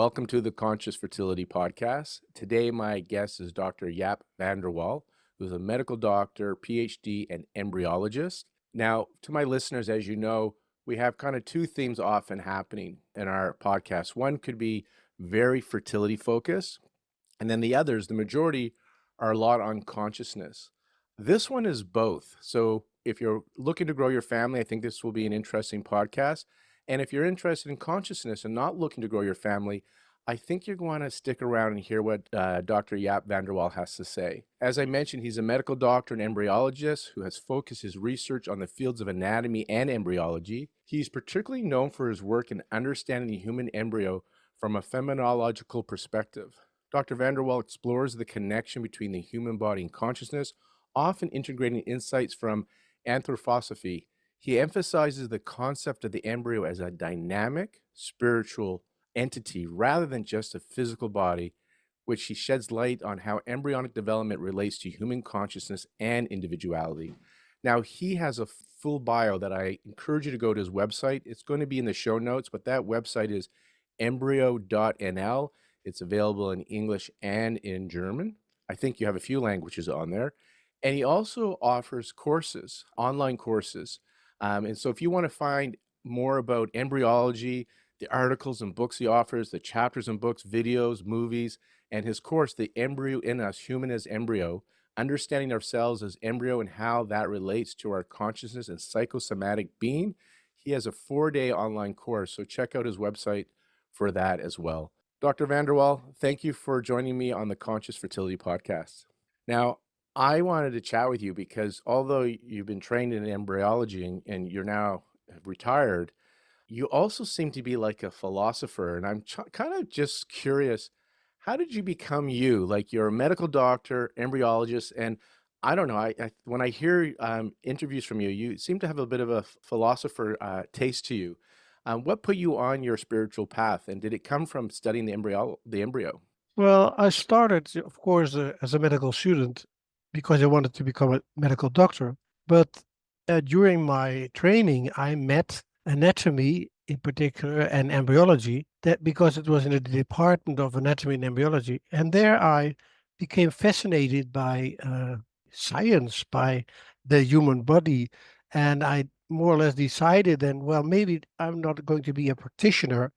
Welcome to the Conscious Fertility Podcast. Today, my guest is Dr. Jaap van der Wal, who's a medical doctor, Ph.D., and embryologist. Now, to my listeners, as you know, we have kind of two themes often happening in our podcast. One could be very fertility focused, and then the others, the majority, are a lot on consciousness. This one is both. So if you're looking to grow your family, I think this will be an interesting podcast. And if you're interested in consciousness and not looking to grow your family, I think you're going to stick around and hear what Dr. Jaap van der Wal has to say. As I mentioned, he's a medical doctor and embryologist who has focused his research on the fields of anatomy and embryology. He's particularly known for his work in understanding the human embryo from a phenomenological perspective. Dr. van der Wal explores the connection between the human body and consciousness, often integrating insights from anthroposophy. He emphasizes the concept of the embryo as a dynamic, spiritual entity rather than just a physical body, which he sheds light on how embryonic development relates to human consciousness and individuality. Now, he has a full bio that I encourage you to go to his website. It's going to be in the show notes, but that website is embryo.nl. It's available in English and in German. I think you have a few languages on there. And he also offers courses, online courses. And so if you want to find more about embryology, the articles and books he offers, the chapters and books, videos, movies, and his course, The Embryo in Us, Human as Embryo, Understanding Ourselves as Embryo and How That Relates to Our Consciousness and Psychosomatic Being, he has a 4-day online course. So check out his website for that as well. Dr. van der Wal, thank you for joining me on the Conscious Fertility Podcast. Now, I wanted to chat with you because although you've been trained in embryology and you're now retired, you also seem to be like a philosopher. And I'm kind of just curious, how did you become you? Like you're a medical doctor, embryologist, and I don't know, when I hear interviews from you, you seem to have a bit of a philosopher taste to you. What put you on your spiritual path, and did it come from studying the embryo? Well, I started, of course, as a medical student because I wanted to become a medical doctor. But during my training, I met anatomy in particular and embryology, that because it was in the Department of Anatomy and Embryology. And there I became fascinated by science, by the human body. And I more or less decided then, well, maybe I'm not going to be a practitioner,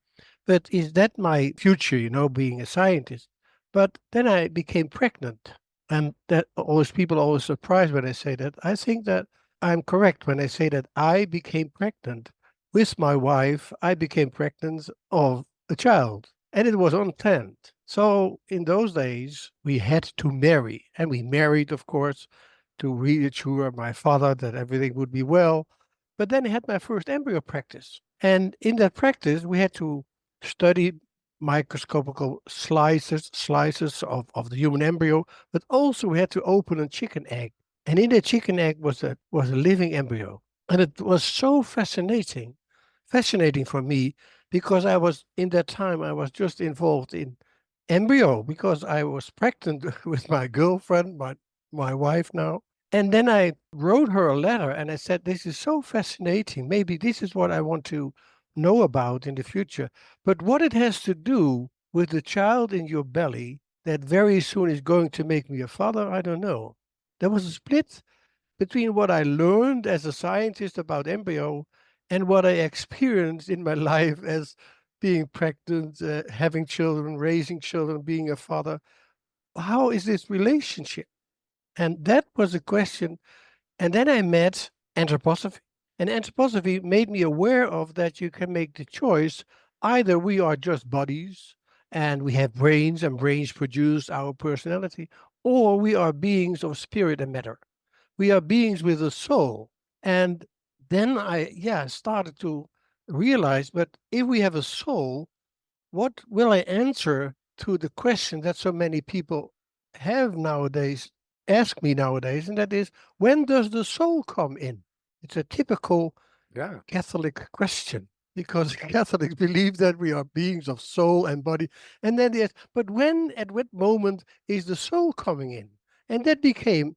but is that my future, being a scientist? But then I became pregnant. And that always people always surprised when I say that. I think that I'm correct when I say that I became pregnant with my wife. I became pregnant of a child, and it was unplanned. So in those days, we had to marry, and we married, of course, to reassure my father that everything would be well. But then I had my first embryo practice. And in that practice, we had to study microscopical slices of the human embryo, but also we had to open a chicken egg. And in the chicken egg was a living embryo. And it was so fascinating for me because I was in that time I was just involved in embryo because I was pregnant with my girlfriend, my wife now. And then I wrote her a letter and I said, this is so fascinating. Maybe this is what I want to know about in the future. But what it has to do with the child in your belly that very soon is going to make me a father, I don't know. There was a split between what I learned as a scientist about embryo and what I experienced in my life as being pregnant, having children, raising children, being a father. How is this relationship? And that was a question. And then I met anthroposophy. And anthroposophy made me aware of that you can make the choice. Either we are just bodies and we have brains and brains produce our personality, or we are beings of spirit and matter. We are beings with a soul. And then I started to realize, but if we have a soul, what will I answer to the question that so many people have nowadays, ask me nowadays, and that is, when does the soul come in? It's a typical Yeah. Catholic question because Catholics believe that we are beings of soul and body. And then they ask, but at what moment is the soul coming in? And that became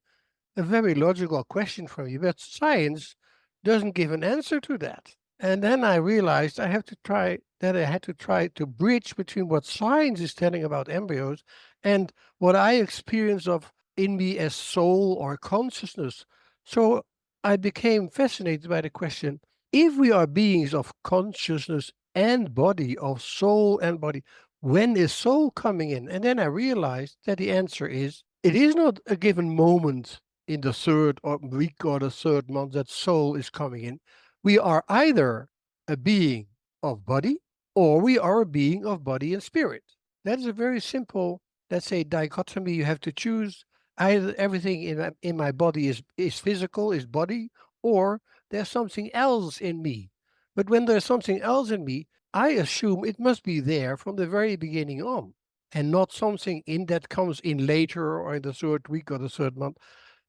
a very logical question for me, but science doesn't give an answer to that. And then I realized I have to try that I had to try to bridge between what science is telling about embryos and what I experience of in me as soul or consciousness. So I became fascinated by the question, if we are beings of consciousness and body, of soul and body, when is soul coming in? And then I realized that the answer is, it is not a given moment in the third or week or the third month that soul is coming in. We are either a being of body or we are a being of body and spirit. That is a very simple, let's say, dichotomy. You have to choose. Either everything in my body is physical, is body, or there's something else in me. But when there's something else in me, I assume it must be there from the very beginning on, and not something in that comes in later or in the third week or the third month.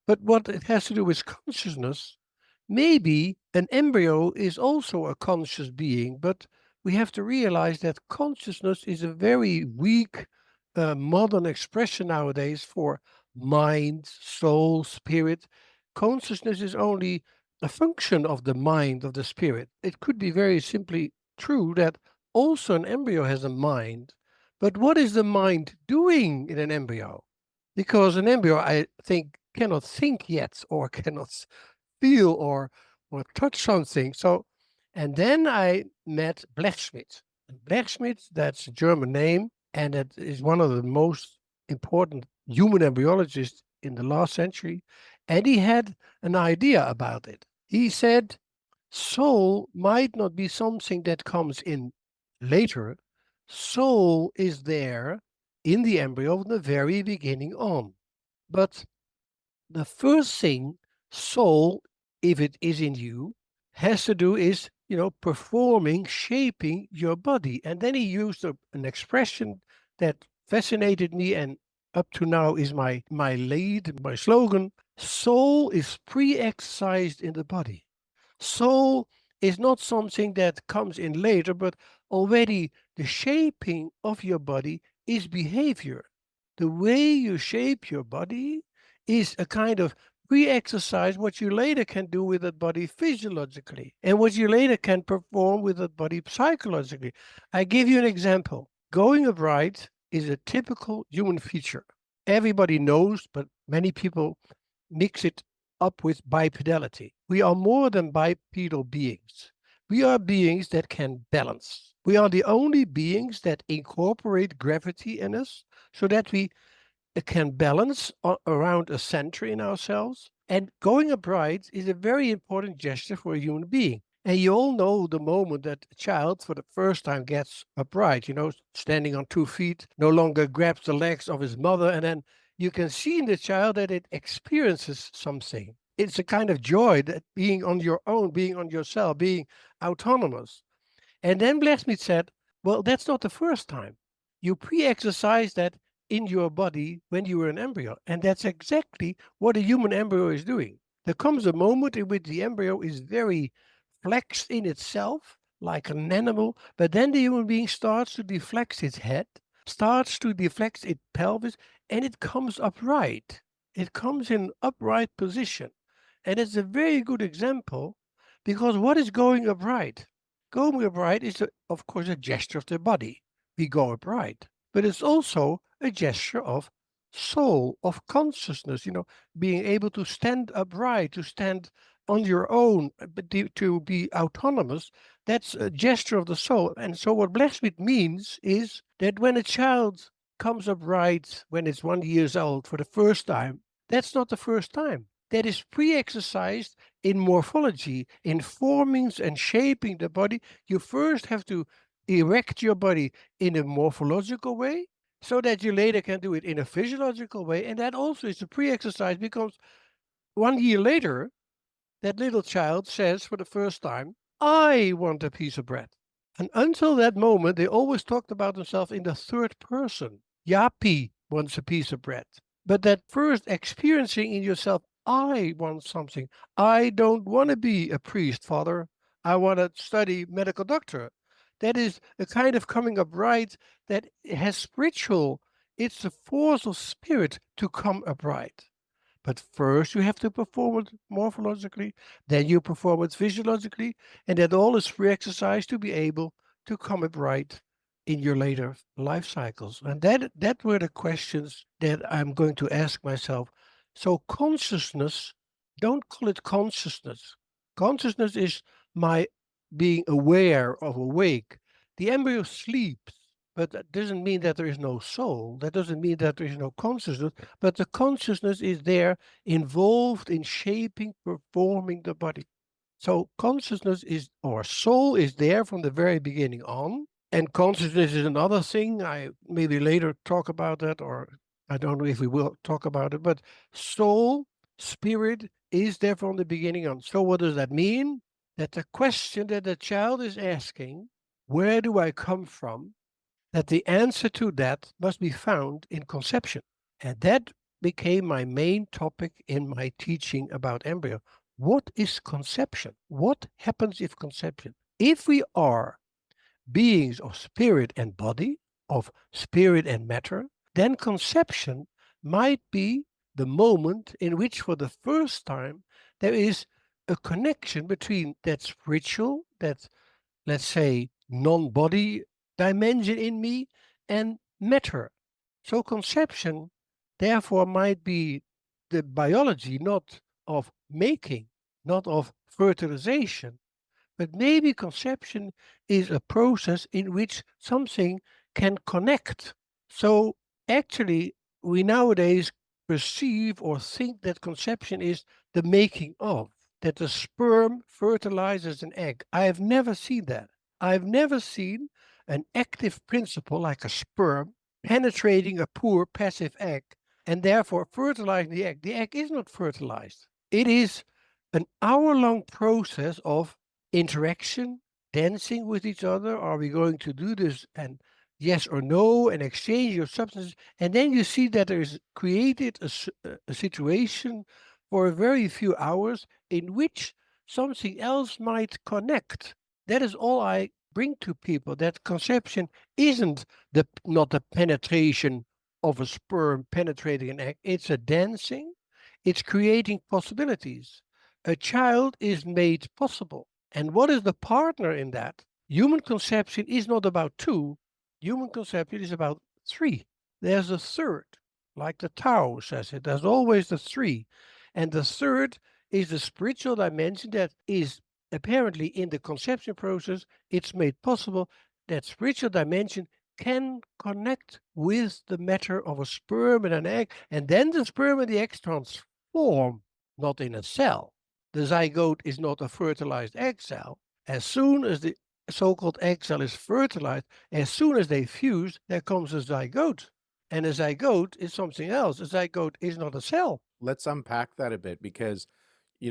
But what it has to do with consciousness, maybe an embryo is also a conscious being, but we have to realize that consciousness is a very weak modern expression nowadays for mind, soul, spirit. Consciousness is only a function of the mind, of the spirit. It could be very simply true that also an embryo has a mind, but what is the mind doing in an embryo? Because an embryo, I think, cannot think yet or cannot feel or touch something. So, and then I met Blechschmidt. And Blechschmidt, that's a German name, and it is one of the most important human embryologists in the last century. And he had an idea about it. He said, soul might not be something that comes in later. Soul is there in the embryo from the very beginning on. But the first thing soul, if it is in you, has to do is, performing, shaping your body. And then he used an expression that fascinated me and up to now is my lead, my slogan. Soul is pre-exercised in the body. Soul is not something that comes in later, but already the shaping of your body is behavior. The way you shape your body is a kind of pre-exercise what you later can do with that body physiologically and what you later can perform with that body psychologically. I give you an example. Going upright is a typical human feature. Everybody knows, but many people mix it up with bipedality. We are more than bipedal beings. We are beings that can balance. We are the only beings that incorporate gravity in us so that we can balance around a center in ourselves. And going upright is a very important gesture for a human being. And you all know the moment that a child for the first time gets upright, standing on 2 feet, no longer grabs the legs of his mother, and then you can see in the child that it experiences something. It's a kind of joy that being on your own, being on yourself, being autonomous. And then Blacksmith said, well, that's not the first time. You pre-exercise that in your body when you were an embryo. And that's exactly what a human embryo is doing. There comes a moment in which the embryo is very flexed in itself, like an animal, but then the human being starts to deflect its head, starts to deflect its pelvis, and it comes upright. It comes in upright position. And it's a very good example because what is going upright? Going upright is, of course, a gesture of the body. We go upright. But it's also a gesture of soul, of consciousness, being able to stand upright, to stand on your own, but to be autonomous. That's a gesture of the soul. And so what Blacksmith means is that when a child comes upright when it's 1 year old for the first time, that's not the first time. That is pre-exercised in morphology, in formings and shaping the body. You first have to erect your body in a morphological way so that you later can do it in a physiological way. And that also is a pre-exercise because 1 year later, that little child says for the first time, I want a piece of bread. And until that moment, they always talked about themselves in the third person. Jaap wants a piece of bread. But that first experiencing in yourself, I want something. I don't want to be a priest, Father. I want to study medical doctor. That is a kind of coming upright that has spiritual, it's the force of spirit to come upright. But first you have to perform it morphologically, then you perform it physiologically, and that all is free exercise to be able to come up right in your later life cycles? And that were the questions that I'm going to ask myself. So consciousness, don't call it consciousness. Consciousness is my being aware of awake. The embryo sleeps, but that doesn't mean that there is no soul. That doesn't mean that there is no consciousness, but the consciousness is there involved in shaping, performing the body. So consciousness is, or soul is there from the very beginning on. And consciousness is another thing. I maybe later talk about that, or I don't know if we will talk about it, but soul, spirit is there from the beginning on. So what does that mean? That the question that the child is asking, where do I come from? That the answer to that must be found in conception. And that became my main topic in my teaching about embryo. What is conception? What happens if conception? If we are beings of spirit and body, of spirit and matter, then conception might be the moment in which, for the first time, there is a connection between that spiritual, that, let's say, non body dimension in me and matter. So, conception, therefore, might be the biology not of making, not of fertilization, but maybe conception is a process in which something can connect. So actually, we nowadays perceive or think that conception is the making of, that the sperm fertilizes an egg. I have never seen that. I've never seen an active principle like a sperm penetrating a poor passive egg and therefore fertilizing the egg. The egg is not fertilized. It is an hour-long process of interaction, dancing with each other. Are we going to do this? And yes or no, and exchange of substances. And then you see that there is created a situation for a very few hours in which something else might connect. That is all I bring to people. That conception isn't not the penetration of a sperm penetrating an egg. It's a dancing. It's creating possibilities. A child is made possible. And what is the partner in that? Human conception is not about two. Human conception is about three. There's a third, like the Tao says it. There's always the three. And the third is the spiritual dimension that is apparently in the conception process. It's made possible that spiritual dimension can connect with the matter of a sperm and an egg. And then the sperm and the egg transform, not in a cell. The zygote is not a fertilized egg cell. As soon as the so-called egg cell is fertilized, as soon as they fuse, there comes a zygote. And a zygote is something else. A zygote is not a cell. Let's unpack that a bit because,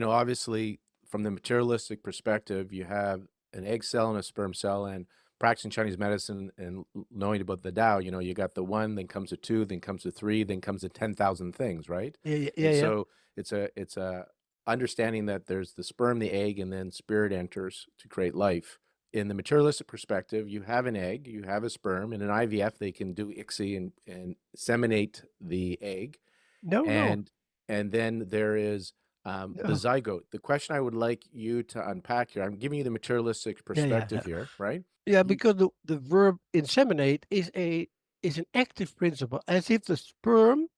obviously, from the materialistic perspective, you have an egg cell and a sperm cell, and practicing Chinese medicine and knowing about the Tao, you got the one, then comes the two, then comes the three, then comes the 10,000 things, right? Yeah, yeah, And yeah. so it's a understanding that there's the sperm, the egg, and then spirit enters to create life. In the materialistic perspective, you have an egg, you have a sperm. In an IVF, they can do ICSI and seminate the egg, No, no, and then there is the no. zygote. The question I would like you to unpack here, I'm giving you the materialistic Yeah, yeah, perspective yeah. here, right? Yeah, You, because the verb inseminate is an active principle, as if the sperm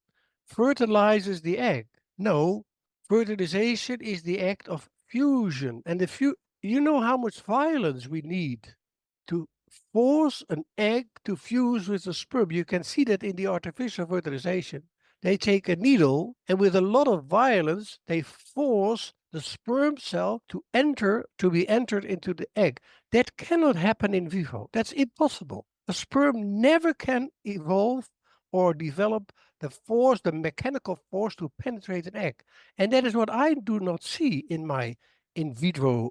fertilizes the egg. No, fertilization is the act of fusion. And you know how much violence we need to force an egg to fuse with the sperm. You can see that in the artificial fertilization. They take a needle and with a lot of violence, they force the sperm cell to be entered into the egg. That cannot happen in vivo. That's impossible. A sperm never can evolve or develop the mechanical force to penetrate an egg. And that is what I do not see in my in vitro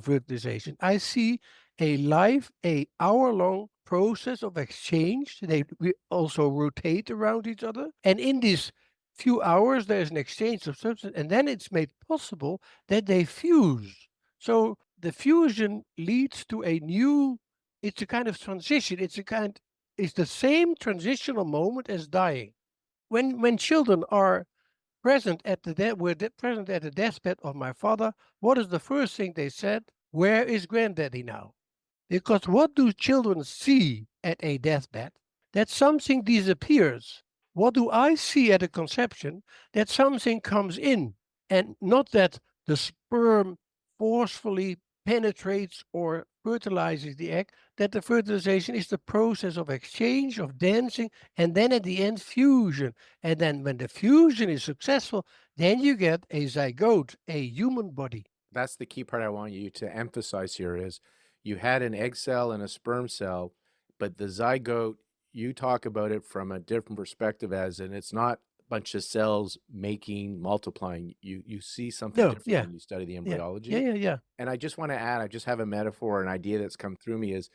fertilization. I see a hour-long process of exchange. They also rotate around each other. And in these few hours, there's an exchange of substance, and then it's made possible that they fuse. So the fusion leads to it's a kind of transition. It's the same transitional moment as dying. When children are present at the deathbed of my father, what is the first thing they said? Where is granddaddy now? Because what do children see at a deathbed? That something disappears. What do I see at a conception? That something comes in, and not that the sperm forcefully penetrates or fertilizes the egg, that the fertilization is the process of exchange, of dancing, and then at the end, fusion. And then when the fusion is successful, then you get a zygote, a human body. That's the key part I want you to emphasize here is you had an egg cell and a sperm cell, but the zygote, you talk about it from a different perspective as and it's not a bunch of cells making, multiplying. You see something No, different yeah, when you study the yeah, yeah, embryology. yeah, yeah, And I just want to add, I just have a metaphor, an idea that's come through me is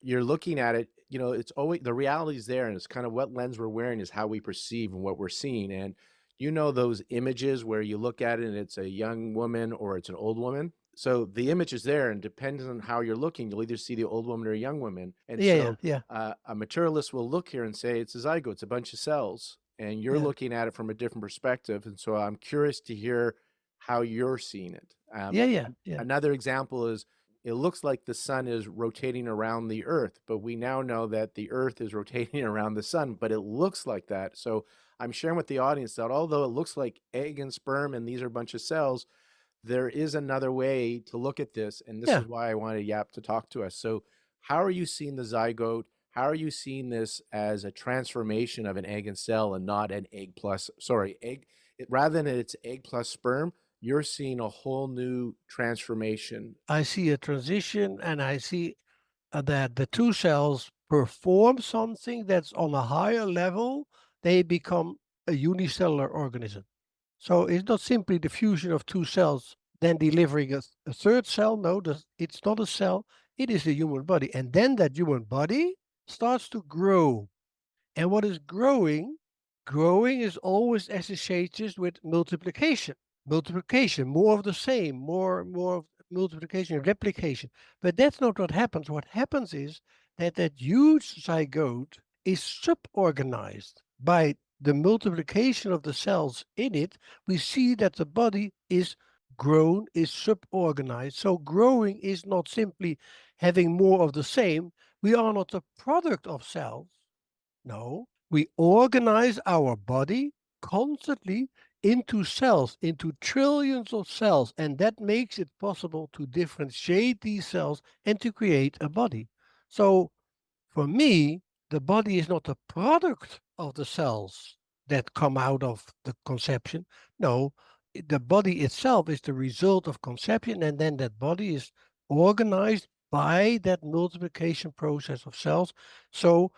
you're looking at it, it's always the reality is there, and it's kind of what lens we're wearing is how we perceive and what we're seeing. And those images where you look at it and it's a young woman or it's an old woman. So the image is there, and depends on how you're looking, you'll either see the old woman or a young woman. And yeah, yeah, so yeah, a materialist will look here and say it's a zygote, it's a bunch of cells, and you're yeah, looking at it from a different perspective. And so I'm curious to hear how you're seeing it. yeah, yeah, yeah. Another example is it looks like the sun is rotating around the earth, but we now know that the earth is rotating around the sun, but it looks like that. So I'm sharing with the audience that although it looks like egg and sperm and these are a bunch of cells, there is another way to look at this. And this Yeah, is why I wanted Yap to talk to us. So, how are you seeing the zygote? How are you seeing this as a transformation of an egg and cell and not an egg plus, sorry, egg, rather than it's egg plus sperm, you're seeing a whole new transformation. I see a transition, and I see that the two cells perform something that's on a higher level. They become a unicellular organism. So it's not simply the fusion of two cells, then delivering a third cell. No, it's not a cell. It is the human body. And then that human body starts to grow. And what is growing? Growing is always associated with multiplication. Multiplication, more of the same, more of multiplication, replication. But that's not what happens. What happens is that that huge zygote is suborganized by the multiplication of the cells in it. We see that the body is grown, is suborganized. So growing is not simply having more of the same. We are not a product of cells. No, we organize our body constantly into cells, into trillions of cells, and that makes it possible to differentiate these cells and to create a body. So for me, the body is not a product of the cells that come out of the conception. No, the body itself is the result of conception, and then that body is organized by that multiplication process of cells. So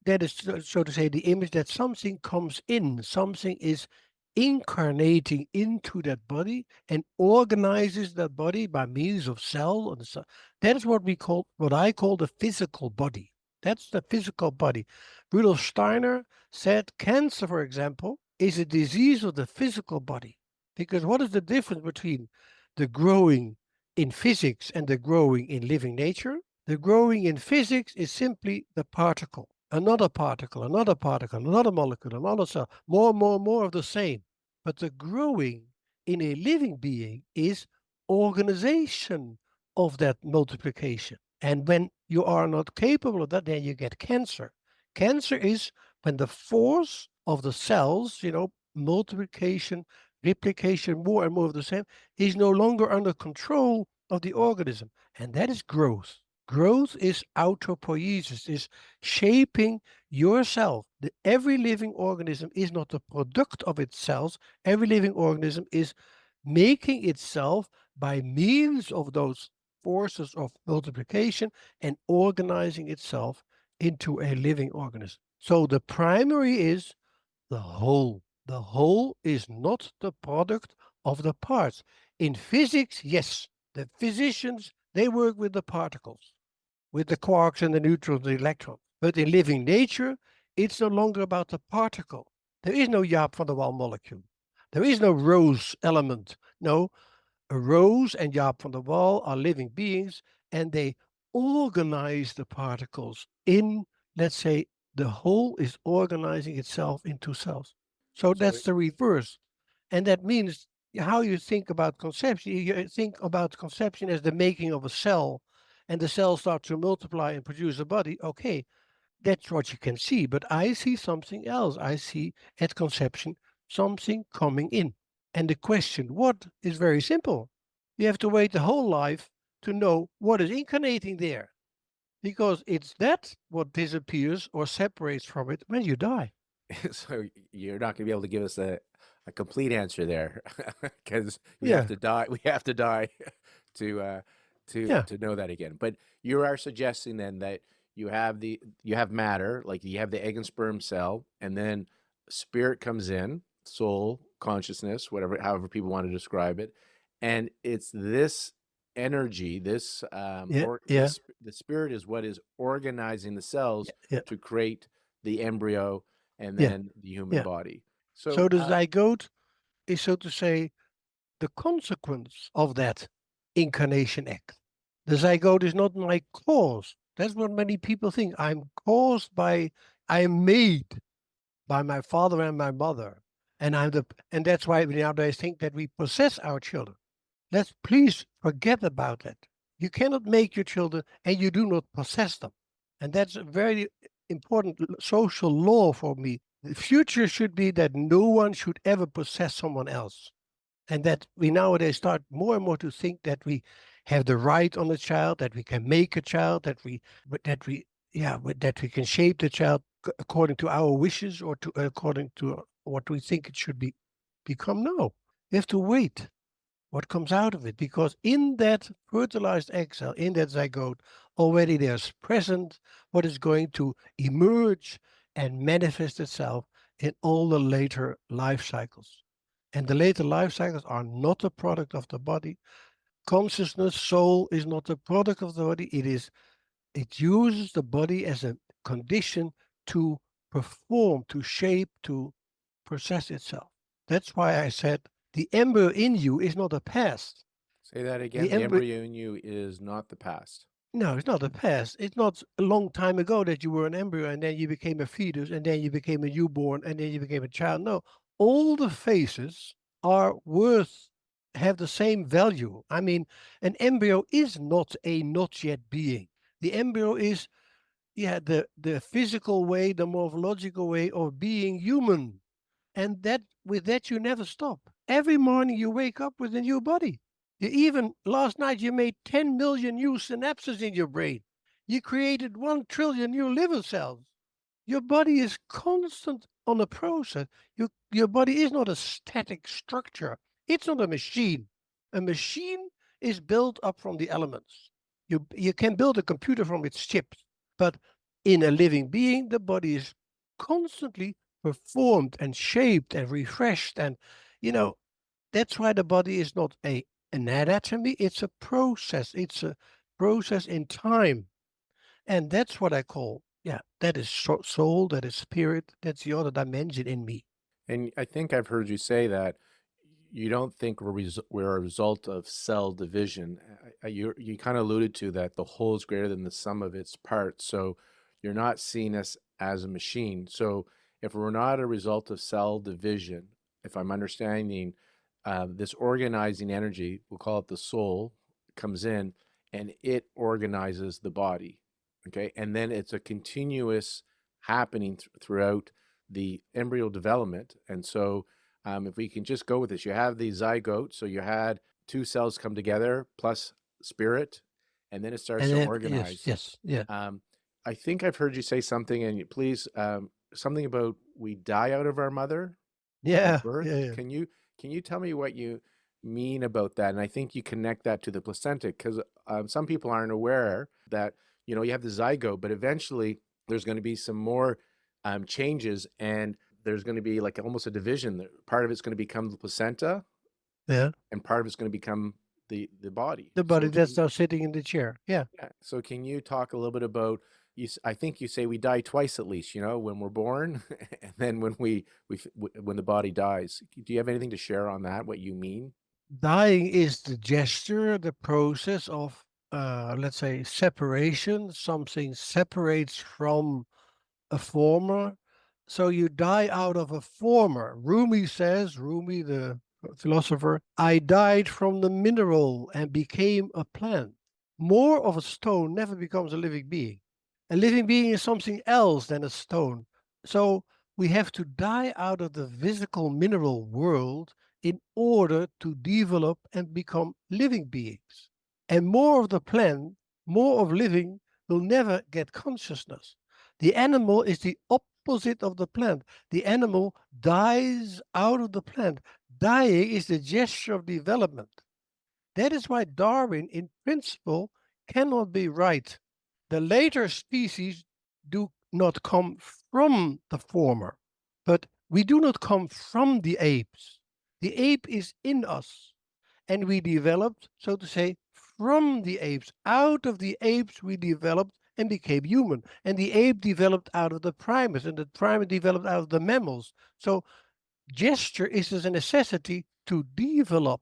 that is, so to say, the image that something comes in, something is incarnating into that body and organizes that body by means of cell and so. That is what I call the physical body. That's the physical body. Rudolf Steiner said cancer, for example, is a disease of the physical body. Because what is the difference between the growing in physics and the growing in living nature? The growing in physics is simply the particle, another particle, another particle, another molecule, another cell, more of the same. But the growing in a living being is organization of that multiplication. And when you are not capable of that, then you get cancer. Cancer is when the force of the cells, multiplication, replication, more and more of the same, is no longer under control of the organism. And that is growth. Growth is autopoiesis, is shaping yourself. Every living organism is not the product of its cells. Every living organism is making itself by means of those forces of multiplication and organizing itself into a living organism. So the primary is the whole. The whole is not the product of the parts. In physics, yes, the physicians, they work with the particles, with the quarks and the neutrons and the electrons. But in living nature, it's no longer about the particle. There is no Jaap van der Waal molecule. There is no Rose element. No, a Rose and Jaap van der Waal are living beings, and they organize the particles in, let's say, the whole is organizing itself into cells. So So, that's the reverse. And that means how you think about conception. You think about conception as the making of a cell, and the cells start to multiply and produce a body, okay, that's what you can see. But I see something else. I see at conception something coming in. And the question, what, is very simple. You have to wait the whole life to know what is incarnating there, because it's that what disappears or separates from it when you die. So you're not going to be able to give us a complete answer there because we have Yeah, to die. We have to die to yeah, to know that again. But you are suggesting then that you have matter, like you have the egg and sperm cell, and then spirit comes in, soul, consciousness, whatever, however people want to describe it, and it's this energy, this yeah, or yeah, the spirit is what is organizing the cells yeah, yeah, to create the embryo and yeah, then the human yeah. body. So So, the zygote is, so to say, the consequence of that incarnation act. The zygote is not my cause. That's what many people think. I'm caused by, I am made by my father and my mother. And that's why we nowadays think that we possess our children. Let's please forget about that. You cannot make your children and you do not possess them. And that's a very important social law for me. The future should be that no one should ever possess someone else. And that we nowadays start more and more to think that we have the right on a child, that we can make a child, that we can shape the child according to our wishes or to according to what we think it should become. No, we have to wait what comes out of it, because in that fertilized egg cell, in that zygote, already there's present what is going to emerge and manifest itself in all the later life cycles. And the later life cycles are not a product of the body. Consciousness, soul is not a product of the body. It uses the body as a condition to perform, to shape, to process itself. That's why I said the embryo in you is not a past. say that The again. The embryo, embryo in you is not the past. no, it's not a past. It's not a long time ago that you were an embryo and then you became a fetus and then you became a newborn and then you became a child. No, all the phases are have the same value. I mean, an embryo is not a not yet being. The embryo is, yeah, the physical way, the morphological way of being human. And that, with that, you never stop. Every morning you wake up with a new body. You even last night you made 10 million new synapses in your brain. You created 1 trillion new liver cells. Your body is constant on a process. Your body is not a static structure. It's not a machine. A machine is built up from the elements. You can build a computer from its chips, but in a living being, the body is constantly performed and shaped and refreshed. And, you know, that's why the body is not an anatomy, it's a process. It's a process in time. And that's what I call, yeah, that is soul, that is spirit, that's the other dimension in me. And I think I've heard you say that you don't think we're a result of cell division. You kind of alluded to that the whole is greater than the sum of its parts. So you're not seeing us as a machine. So if we're not a result of cell division, if I'm understanding this organizing energy, we'll call it the soul, comes in and it organizes the body. Okay. And then it's a continuous happening throughout the embryo development. And so if we can just go with this, you have the zygote. So you had two cells come together plus spirit, and then it starts And to then, yes, organize. yes, yeah, I think I've heard you say something, and please, something about we die out of our mother at yeah, birth. yeah, yeah, Can you tell me what you mean about that? And I think you connect that to the placenta because some people aren't aware that you have the zygote, but eventually there's going to be some more changes, and there's going to be like almost a division. Part of it's going to become the placenta, yeah. and part of it's going to become the body. The body So that's now sitting in the chair. Yeah. yeah. So can you talk a little bit about I think you say we die twice at least, when we're born and then when when the body dies. Do you have anything to share on that, what you mean? Dying is the gesture, the process of, let's say, separation. Something separates from a former. So you die out of a former. Rumi, the philosopher, I died from the mineral and became a plant. more of a stone never becomes a living being. A living being is something else than a stone. So we have to die out of the physical mineral world in order to develop and become living beings. And more of the plant, more of living, will never get consciousness. The animal is the opposite of the plant. The animal dies out of the plant. Dying is the gesture of development. That is why Darwin, in principle, cannot be right. The later species do not come from the former, but we do not come from the apes. The ape is in us, and we developed, so to say, from the apes. Out of the apes, we developed and became human. And the ape developed out of the primates, and the primate developed out of the mammals. So gesture is a necessity to develop.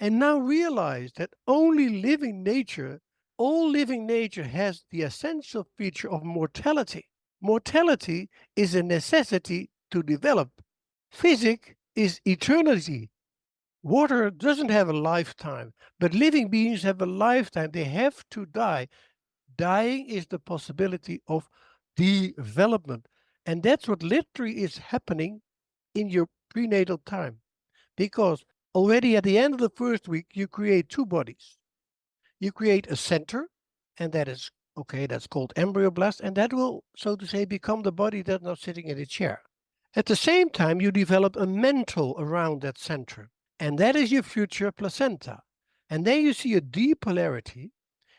And now realize that only living nature, all living nature has the essential feature of mortality. Mortality is a necessity to develop. Physics is eternity. Water doesn't have a lifetime, but living beings have a lifetime. They have to die. Dying is the possibility of development. And that's what literally is happening in your prenatal time. Because already at the end of the first week, you create two bodies. You create a center, and that is, okay, that's called embryoblast, and that will, so to say, become the body that's now sitting in a chair. At the same time, you develop a mantle around that center, and that is your future placenta. And then you see a depolarity.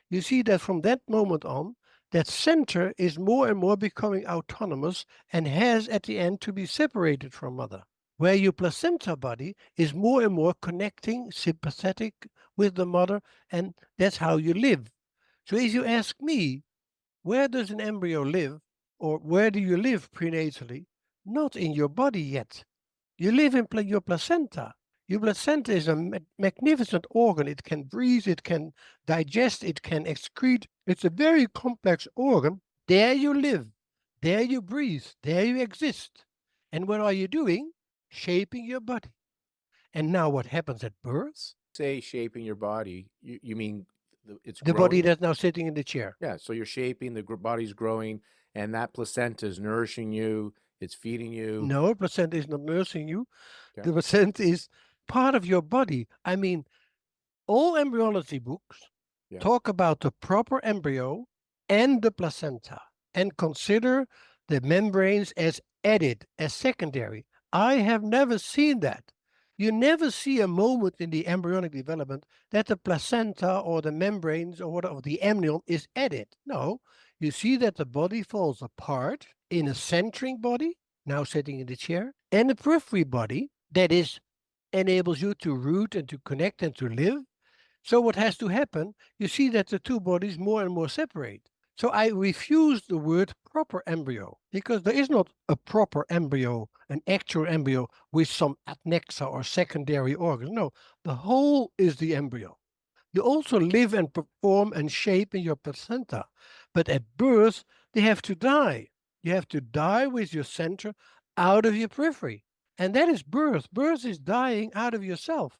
You see that from that moment on, that center is more and more becoming autonomous and has at the end to be separated from mother. Where your placenta body is more and more connecting, sympathetic with the mother, and that's how you live. So if you ask me, where does an embryo live, or where do you live prenatally? Not in your body yet. You live in your placenta. Your placenta is a magnificent organ. It can breathe, it can digest, it can excrete. It's a very complex organ. There you live, there you breathe, there you exist. And what are you doing? Shaping your body. And now what happens at birth? Say shaping your body, you mean it's The body growing? that's now sitting in the chair. Yeah, so you're shaping, the body's growing, and that placenta is nourishing you, it's feeding you. No, placenta is not nursing you. Okay. The placenta is part of your body. I mean, all embryology books Yeah. talk about the proper embryo and the placenta and consider the membranes as added, as secondary. I have never seen that. You never see a moment in the embryonic development that the placenta or the membranes or the amnion is added. No, you see that the body falls apart in a centering body, now sitting in the chair, and a periphery body that is enables you to root and to connect and to live. So what has to happen? You see that the two bodies more and more separate. So I refuse the word proper embryo because there is not a proper embryo, an actual embryo with some adnexa or secondary organs. No, the whole is the embryo. You also live and perform and shape in your placenta, but at birth they have to die. You have to die with your center out of your periphery. And that is birth. Birth is dying out of yourself.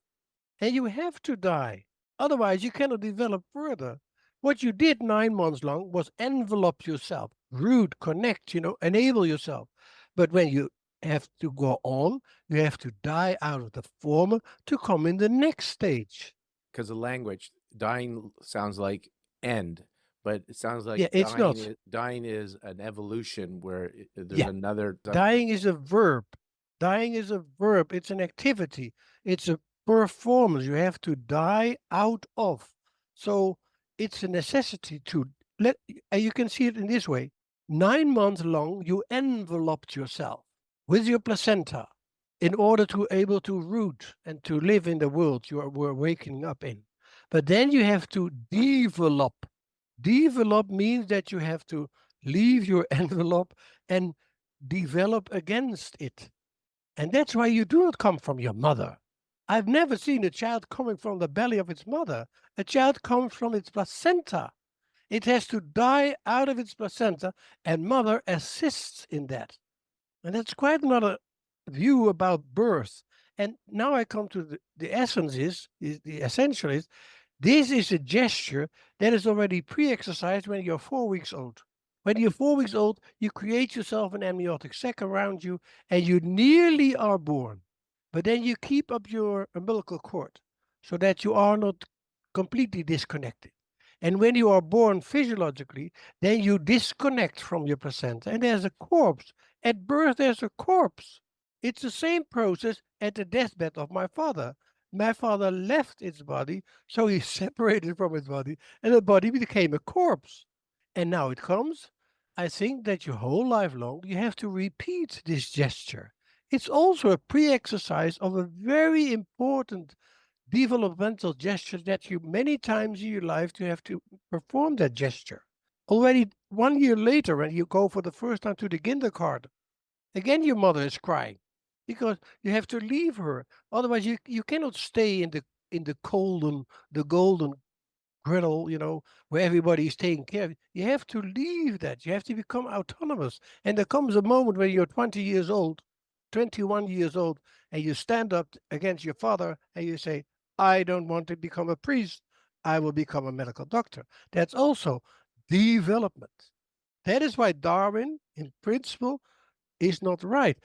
And you have to die. Otherwise, you cannot develop further. What you did 9 months long was envelop yourself, root, connect, enable yourself. But when you have to go on, you have to die out of the former to come in the next stage. Because the language, dying sounds like end, but it sounds like Yeah, it's not. dying is an evolution where there's Yeah, another dying is a verb. Dying is a verb. It's an activity. It's a performance. You have to die out of. So it's a necessity to let, and you can see it in this way. 9 months long, you enveloped yourself with your placenta in order to able to root and to live in the world were waking up in. But then you have to develop. Develop means that you have to leave your envelope and develop against it. And that's why you do not come from your mother. I've never seen a child coming from the belly of its mother. A child comes from its placenta. It has to die out of its placenta, and mother assists in that. And that's quite another view about birth. And now I come to the essence the essential is This is a gesture that is already pre-exercised when you're 4 weeks old. When you're 4 weeks old, you create yourself an amniotic sac around you and you nearly are born. But then you keep up your umbilical cord so that you are not completely disconnected. And when you are born physiologically, then you disconnect from your placenta and there's a corpse. At birth, there's a corpse. It's the same process at the deathbed of my father. My father left its body, so he separated from his body, and the body became a corpse. And now it comes. I think that your whole life long you have to repeat this gesture. It's also a pre exercise of a very important developmental gesture that you many times in your life you have to perform that gesture. Already 1 year later, when you go for the first time to the kindergarten, again your mother is crying because you have to leave her. Otherwise, you cannot stay in the golden griddle, where everybody is taken care of. You have to leave that. You have to become autonomous. And there comes a moment when you're 20 years old, 21 years old, and you stand up against your father and you say, I don't want to become a priest. I will become a medical doctor. That's also development. That is why Darwin, in principle, is not right.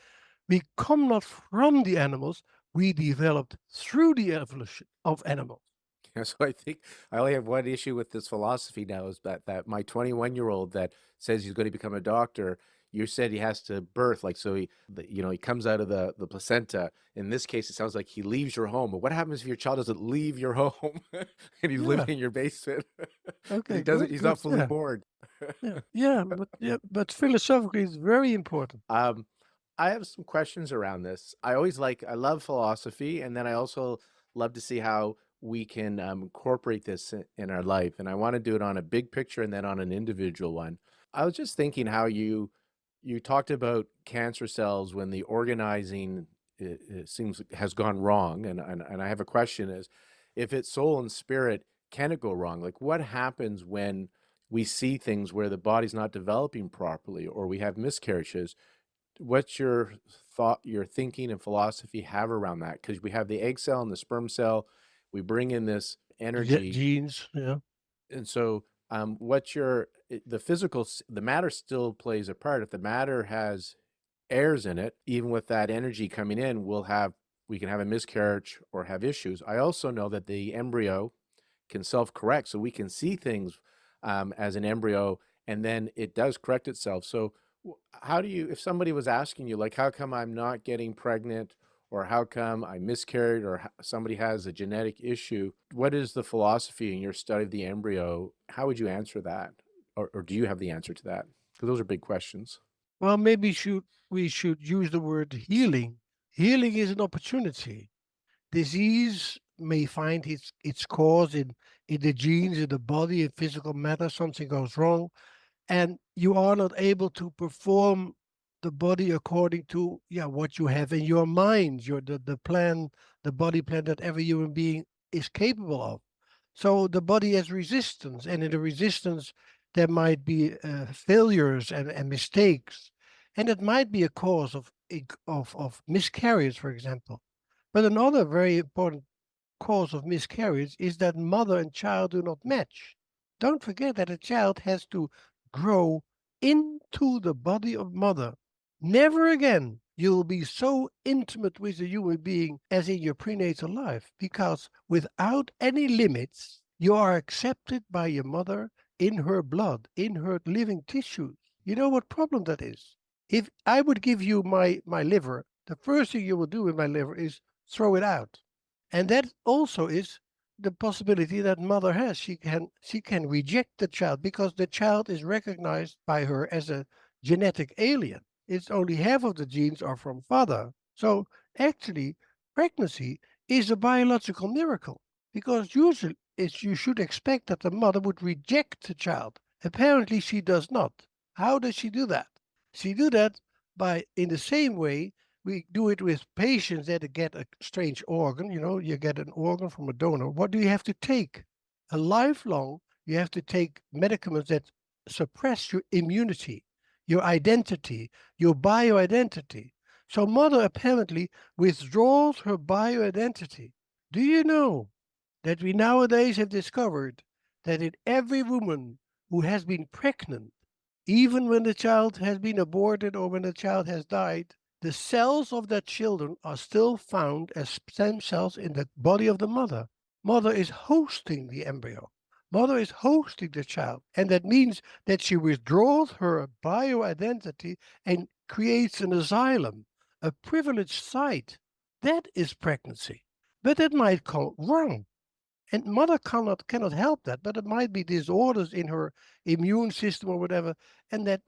We come not from the animals, we developed through the evolution of animals. Yeah, so I think I only have one issue with this philosophy now is that my 21-year-old that says he's going to become a doctor, you said he has to birth, like so he comes out of the placenta. In this case, it sounds like he leaves your home. But what happens if your child doesn't leave your home and he's Yeah. living in your basement? Because Okay. Good. he's Good. not fully Yeah. born. Yeah. But philosophically, it's very important. Um, I have some questions around this. I love philosophy, and then I also love to see how we can incorporate this in our life. And I want to do it on a big picture and then on an individual one. I was just thinking how you talked about cancer cells when the organizing it seems has gone wrong, and I have a question is, if it's soul and spirit, can it go wrong? Like what happens when we see things where the body's not developing properly or we have miscarriages? What's your thought, your thinking and philosophy have around that? Because we have the egg cell and the sperm cell, we bring in this energy, Genes. Yeah. and so what's the the matter still plays a part. If the matter has airs in it, even with that energy coming in, we can have a miscarriage or have issues. I also know that the embryo can self-correct, so we can see things as an embryo, and then it does correct itself. So, how do you, if somebody was asking you, like, how come I'm not getting pregnant, or how come I miscarried, or somebody has a genetic issue, what is the philosophy in your study of the embryo? How would you answer that, or do you have the answer to that? Because those are big questions. Well, maybe we should use the word healing. Healing is an opportunity. Disease may find its cause in the genes, in the body, in physical matter. Something goes wrong, and you are not able to perform the body according to what you have in your mind, the plan, the body plan that every human being is capable of. So the body has resistance, and in the resistance there might be failures and mistakes, and it might be a cause of miscarriage, for example. But another very important cause of miscarriage is that mother and child do not match. Don't forget that a child has to grow into the body of mother. Never again you'll be so intimate with a human being as in your prenatal life, because without any limits, you are accepted by your mother in her blood, in her living tissues. You know what problem that is? If I would give you my liver, the first thing you will do with my liver is throw it out. And that also is the possibility that mother has. She can reject the child because the child is recognized by her as a genetic alien. It's only half of the genes are from father. So actually, pregnancy is a biological miracle because usually you should expect that the mother would reject the child. Apparently, she does not. How does she do that? She do that by in the same way we do it with patients that get a strange organ. You get an organ from a donor. What do you have to take? A lifelong, you have to take medicaments that suppress your immunity, your identity, your bioidentity. So mother apparently withdraws her bioidentity. Do you know that we nowadays have discovered that in every woman who has been pregnant, even when the child has been aborted or when the child has died, the cells of that children are still found as stem cells in the body of the mother. Mother is hosting the embryo. Mother is hosting the child. And that means that she withdraws her bioidentity and creates an asylum, a privileged site. That is pregnancy. But that might come wrong. And mother cannot help that, but it might be disorders in her immune system or whatever, and that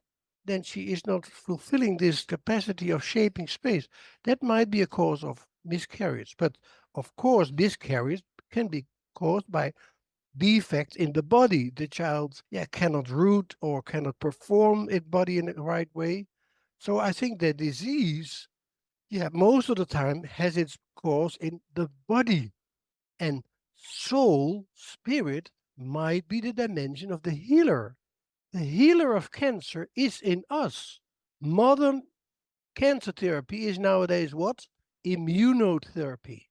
then she is not fulfilling this capacity of shaping space. That might be a cause of miscarriage. But of course, miscarriage can be caused by defects in the body. The child cannot root or cannot perform its body in the right way. So I think that disease, most of the time has its cause in the body. And soul, spirit, might be the dimension of the healer. The healer of cancer is in us. Modern cancer therapy is nowadays what? Immunotherapy.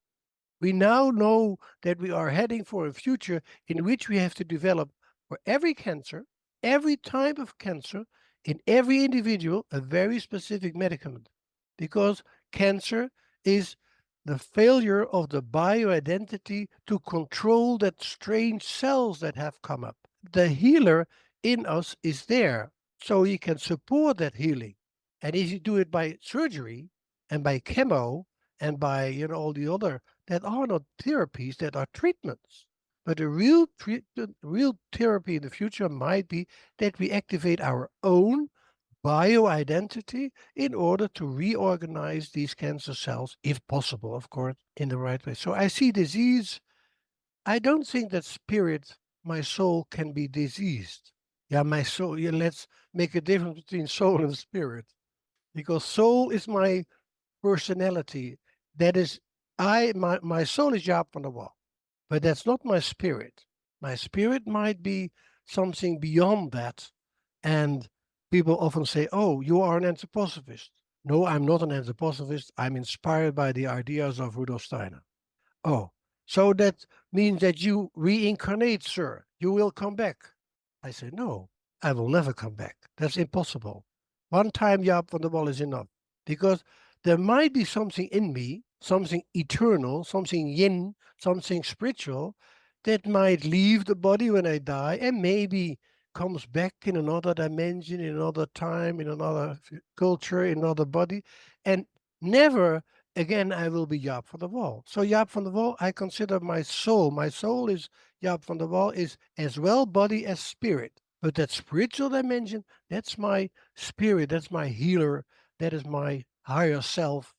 We now know that we are heading for a future in which we have to develop for every cancer, every type of cancer, in every individual, a very specific medicament. Because cancer is the failure of the bioidentity to control that strange cells that have come up. The healer in us is there, so he can support that healing. And if you do it by surgery and by chemo and by all the other that are not therapies, that are treatments. But a real treatment, real therapy in the future might be that we activate our own bioidentity in order to reorganize these cancer cells, if possible, of course, in the right way. So I see disease. I don't think that spirit, my soul, can be diseased. Yeah, my soul. Yeah, let's make a difference between soul and spirit, because soul is my personality. That is, my soul is Jaap van der Wal, but that's not my spirit. My spirit might be something beyond that. And people often say, "Oh, you are an anthroposophist." No, I'm not an anthroposophist. I'm inspired by the ideas of Rudolf Steiner. Oh, so that means that you reincarnate, sir. You will come back. I say, no, I will never come back. That's impossible. One time Jaap van der Wal is enough. Because there might be something in me, something eternal, something yin, something spiritual, that might leave the body when I die and maybe comes back in another dimension, in another time, in another culture, in another body. And never again I will be Jaap van der Wal. So Jaap van der Wal, I consider my soul. My soul is Jaap van der Wal, is as well body as spirit. But that spiritual dimension, that's my spirit, that's my healer, that is my higher self.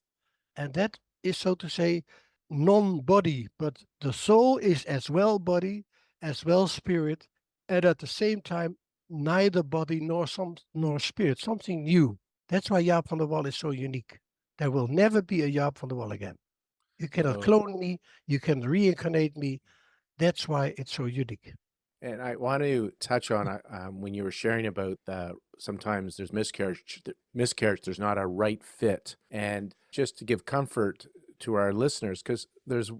And that is, so to say, non-body. But the soul is as well body, as well spirit, and at the same time, neither body nor spirit, something new. That's why Jaap van der Wal is so unique. There will never be a Jaap van der Wal again. You cannot So, clone me, you can reincarnate me. That's why it's so unique. and I want to touch on when you were sharing about sometimes there's miscarriage, there's not a right fit. And just to give comfort to our listeners, because there's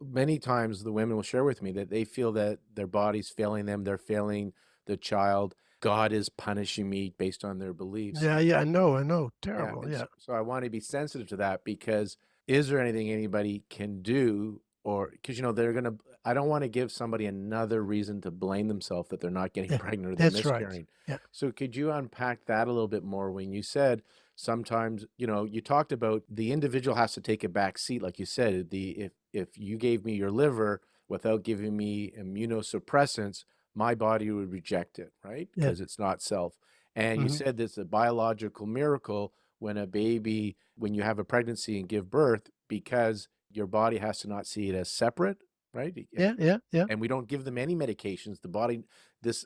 many times the women will share with me that they feel that their body's failing them, they're failing the child. God is punishing me based on their beliefs. Yeah, I know. Yeah, Terrible, and yeah. so I want to be sensitive to that because is there anything anybody can do or because they're gonna I don't want to give somebody another reason to blame themselves that they're not getting Yeah, pregnant or they're that's right. miscarrying. Yeah, So could you unpack that a little bit more when you said sometimes, you talked about the individual has to take a back seat, like you said, the if you gave me your liver without giving me immunosuppressants, my body would reject it, right? yeah. Because it's not self. And you Hmm. said it's a biological miracle when you have a pregnancy and give birth, because your body has to not see it as separate, right? Yeah. And we don't give them any medications. The body, this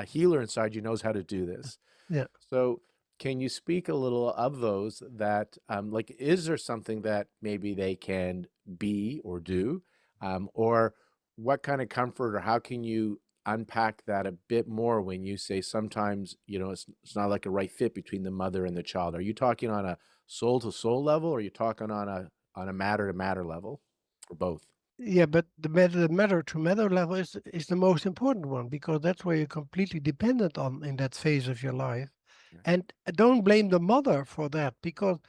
healer inside you knows how to do this. Yeah. So, can you speak a little of those that, like, is there something that maybe they can be or do, or what kind of comfort, or how can you unpack that a bit more when you say sometimes, it's not like a right fit between the mother and the child? Are you talking on a soul to soul level, or are you talking on a matter to matter level, or both? Yeah, but the matter to matter level is the most important one because that's where you're completely dependent on in that phase of your life. Yeah. And don't blame the mother for that because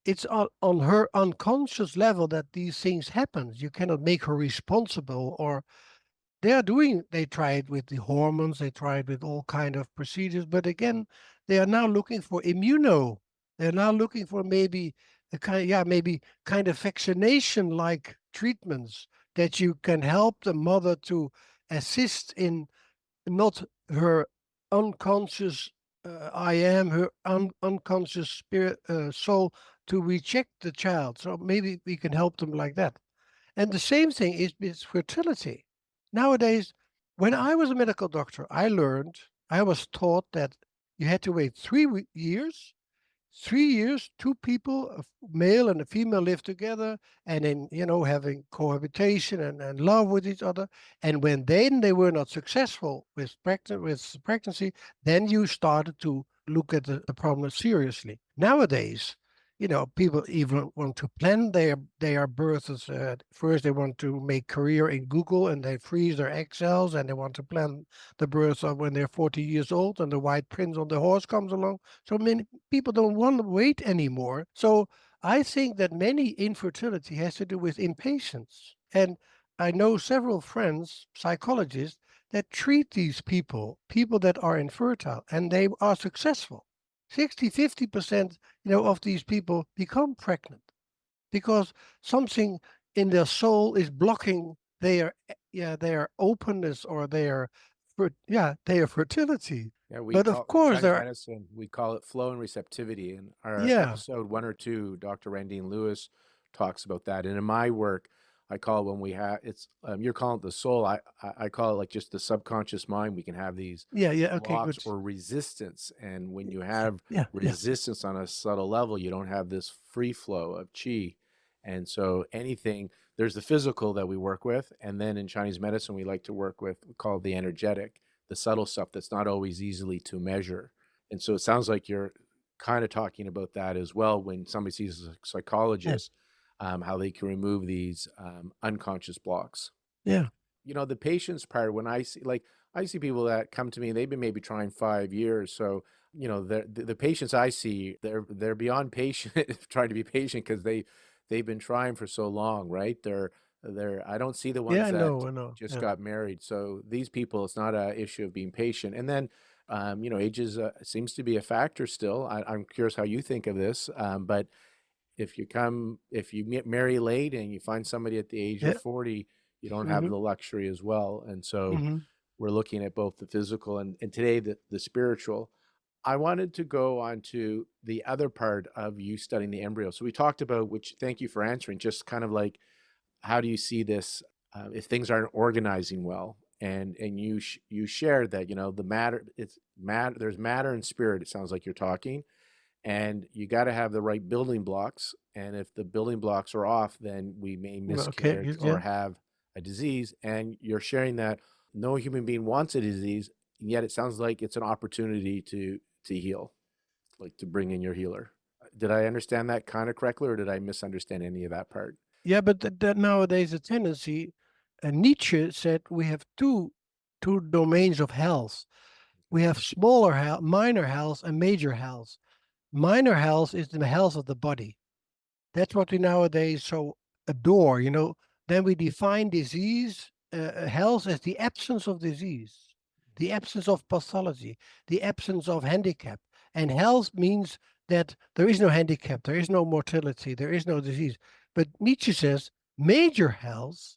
it's on her unconscious level that these things happen. You cannot make her responsible or they try it with the hormones, they try it with all kind of procedures, but again, they are now looking for immuno. They're now looking for maybe a kind, yeah, maybe kind of vaccination-like treatments that you can help the mother to assist in not her unconscious I am, her unconscious spirit soul to reject the child. So maybe we can help them like that. And the same thing is with fertility. Nowadays, when I was a medical doctor, I was taught that you had to wait 3 years 3 years, two people, male and a female, live together and in, having cohabitation and love with each other. And when then they were not successful with pregnancy, then you started to look at the problem seriously. Nowadays, people even want to plan their births. First, they want to make career in Google and they freeze their egg cells and they want to plan the birth of when they're 40 years old and the white prince on the horse comes along. So many people don't want to wait anymore. So I think that many infertility has to do with impatience. And I know several friends, psychologists, that treat these people that are infertile, and they are successful. 60, 50% of these people become pregnant because something in their soul is blocking their openness or their fertility. Yeah, we But of call in course Chinese there are, medicine, we call it flow and receptivity. In our yeah, episode 1 or 2, Dr. Randine Lewis talks about that. And in my work, I call it when we have it's you're calling it the soul. I call it like just the subconscious mind. We can have these yeah, okay, blocks good. or resistance. And when you Yeah, have yeah. resistance on a subtle level, you don't have this free flow of chi. And so anything, there's the physical that we work with. And then in Chinese medicine, we like to work with, we call it the energetic, the subtle stuff that's not always easily to measure. And so it sounds like you're kind of talking about that as well when somebody sees a Yeah, psychologist, how they can remove these unconscious blocks. yeah, The patient's part, when I see people that come to me, they've been maybe trying 5 years. So, the patients I see, they're beyond patient, trying to be patient because they've been trying for so long, right? I don't see the yeah. ones I that know, I know. just Yeah, got married. So these people, it's not a issue of being patient. And then, age is seems to be a factor still. I'm curious how you think of this, but if you marry late and you find somebody at the age of yeah. 40, you don't have Mm-hmm, the luxury as well. And so mm-hmm. we're looking at both the physical and today the spiritual. I wanted to go on to the other part of you studying the embryo. So we talked about, which thank you for answering, just kind of like how do you see this if things aren't organizing well? And you shared that the matter, it's matter, there's matter and spirit. It sounds like you're talking, and you got to have the right building blocks. And if the building blocks are off, then we may Okay, miscarriage good, or yeah. have a disease. And you're sharing that no human being wants a disease, and yet it sounds like it's an opportunity to heal, like to bring in your healer. Did I understand that kind of correctly, or did I misunderstand any of that part? Yeah, but that nowadays a tendency. Nietzsche said we have two domains of health. We have smaller health, minor health, and major health. Minor health is the health of the body. That's what we nowadays so adore. Then we define disease, health as the absence of disease, the absence of pathology, the absence of handicap. And health means that there is no handicap, there is no mortality, there is no disease. But Nietzsche says major health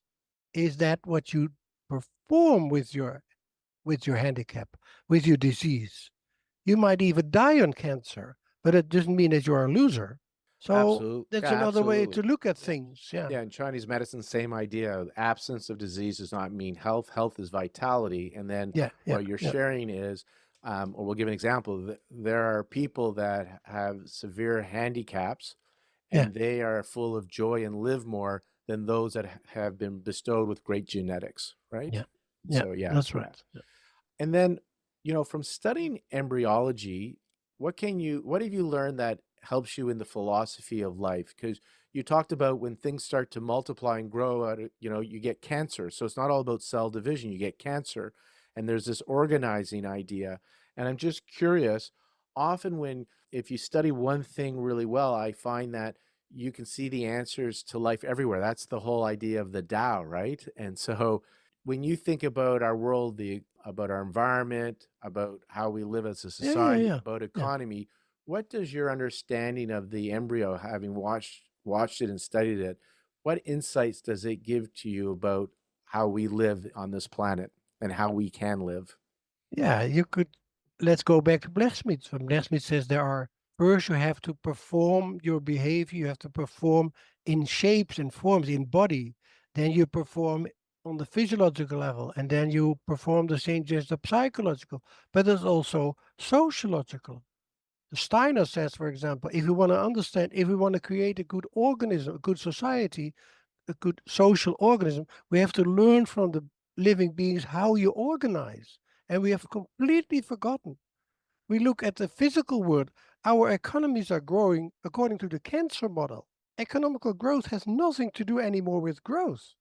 is that what you perform with your handicap, with your disease. You might even die on cancer, but it doesn't mean that you're a loser. So Absolutely. that's Yeah, another way to absolutely. look at Yeah. things. Yeah. Yeah, in Chinese medicine, same idea. Absence of disease does not mean health. Health is vitality. And then Yeah. Yeah. what you're Yeah. sharing is, or we'll give an example. There are people that have severe handicaps, Yeah. and they are full of joy and live more than those that have been bestowed with great genetics, right? Yeah. Yeah. So yeah, That's yeah. right. Yeah. And then, from studying embryology, what have you learned that helps you in the philosophy of life? Because you talked about when things start to multiply and grow out of, you get cancer. So it's not all about cell division, you get cancer. And there's this organizing idea. And I'm just curious, often if you study one thing really well, I find that you can see the answers to life everywhere. That's the whole idea of the Tao, right? And so when you think about our world, about our environment, about how we live as a Yeah, yeah, society, yeah. about Yeah. economy, what does your understanding of the embryo, having watched it and studied it, what insights does it give to you about how we live on this planet and how we can live? Yeah, you could let's go back to blacksmiths. When blacksmith says there are first you have to perform your behavior, you have to perform in shapes and forms in body, then you perform on the physiological level, and then you perform the same just the psychological, but there's also sociological. Steiner says, for example, if we want to understand, if we want to create a good organism, a good society, a good social organism, we have to learn from the living beings how you organize. And we have completely forgotten. We look at the physical world. Our economies are growing according to the cancer model. Economical growth has nothing to do anymore with growth.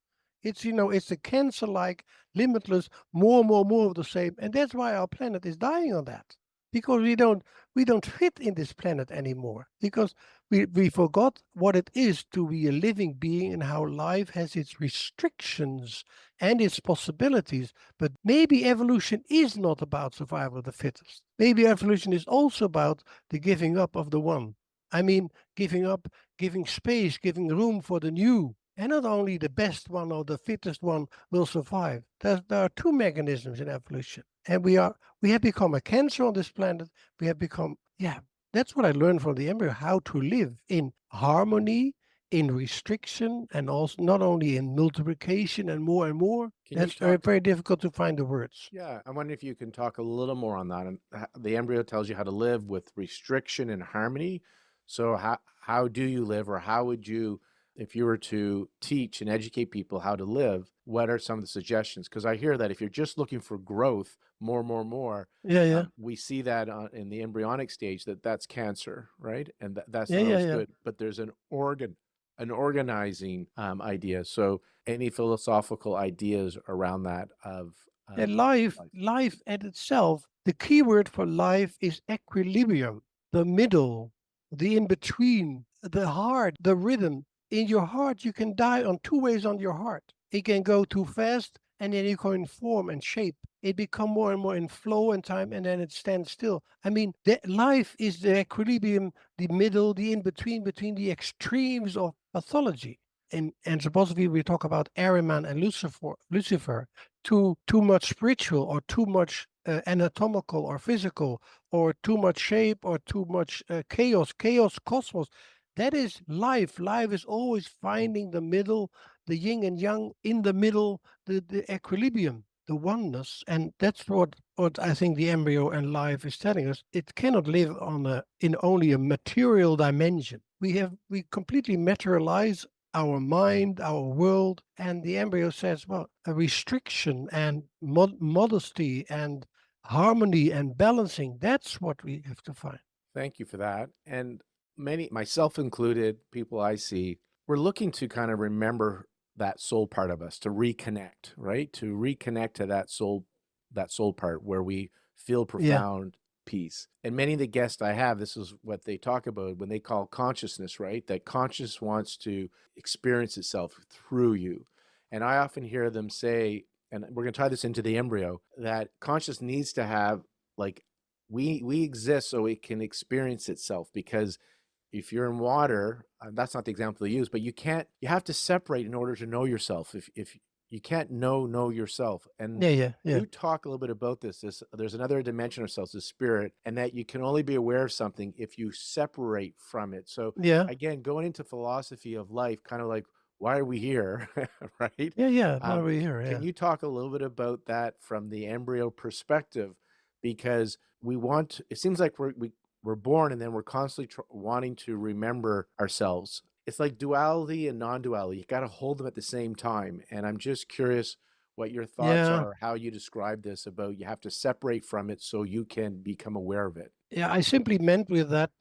It's a cancer-like, limitless, more of the same. And that's why our planet is dying on that. Because we don't fit in this planet anymore. Because we forgot what it is to be a living being and how life has its restrictions and its possibilities. But maybe evolution is not about survival of the fittest. Maybe evolution is also about the giving up of the one. I mean, giving up, giving space, giving room for the new. And not only the best one or the fittest one will survive. There are two mechanisms in evolution. And we have become a cancer on this planet. We have become, yeah, that's what I learned from the embryo, how to live in harmony, in restriction, and also not only in multiplication and more and more. Can you That's very, talk? very difficult to find the words. Yeah, I wonder if you can talk a little more on that. And the embryo tells you how to live with restriction and harmony. So how do you live, or how would you, if you were to teach and educate people how to live, what are some of the suggestions? Because I hear that if you're just looking for growth, more, Yeah, yeah. we see that in the embryonic stage that's cancer, right? And that's Yeah, not yeah, always yeah. good. But there's an organizing idea. So any philosophical ideas around that of And life, life. life at itself, the key word for life is equilibrium, the middle, the in between, the heart, the rhythm. In your heart, you can die on two ways on your heart. It can go too fast, and then you go in form and shape. It become more and more in flow and time, and then it stands still. I mean, life is the equilibrium, the middle, the in between the extremes of pathology. In anthroposophy, we talk about Ahriman and Lucifer, too much spiritual or too much anatomical or physical, or too much shape or too much chaos, cosmos. That is life. Life is always finding the middle, the yin and yang in the middle, the equilibrium, the oneness. And that's what I think the embryo and life is telling us. It cannot live in only a material dimension. We completely materialize our mind, our world. And the embryo says, well, a restriction and modesty and harmony and balancing, that's what we have to find. Thank you for that. And many, myself included, people I see, we're looking to kind of remember that soul part of us, to reconnect, right? To reconnect to that soul part where we feel Yeah. profound peace. And many of the guests I have, this is what they talk about when they call consciousness, right? That conscious wants to experience itself through you. And I often hear them say, and we're going to tie this into the embryo, that conscious needs to have like we exist so it can experience itself, because if you're in water, that's not the example they use, but you have to separate in order to know yourself. If you can't know yourself. And Yeah, yeah, yeah. you talk a little bit about this there's another dimension of ourselves, the spirit, and that you can only be aware of something if you separate from it. So Yeah. again, going into philosophy of life, kind of like, why are we here? Right? Yeah, yeah. Why um, are we here? can Yeah. you talk a little bit about that from the embryo perspective? Because it seems like we're born and then we're constantly wanting to remember ourselves. It's like duality and non-duality. You got to hold them at the same time. And I'm just curious what your thoughts Yeah. are, how you describe this, about you have to separate from it so you can become aware of it. Yeah. I simply meant with that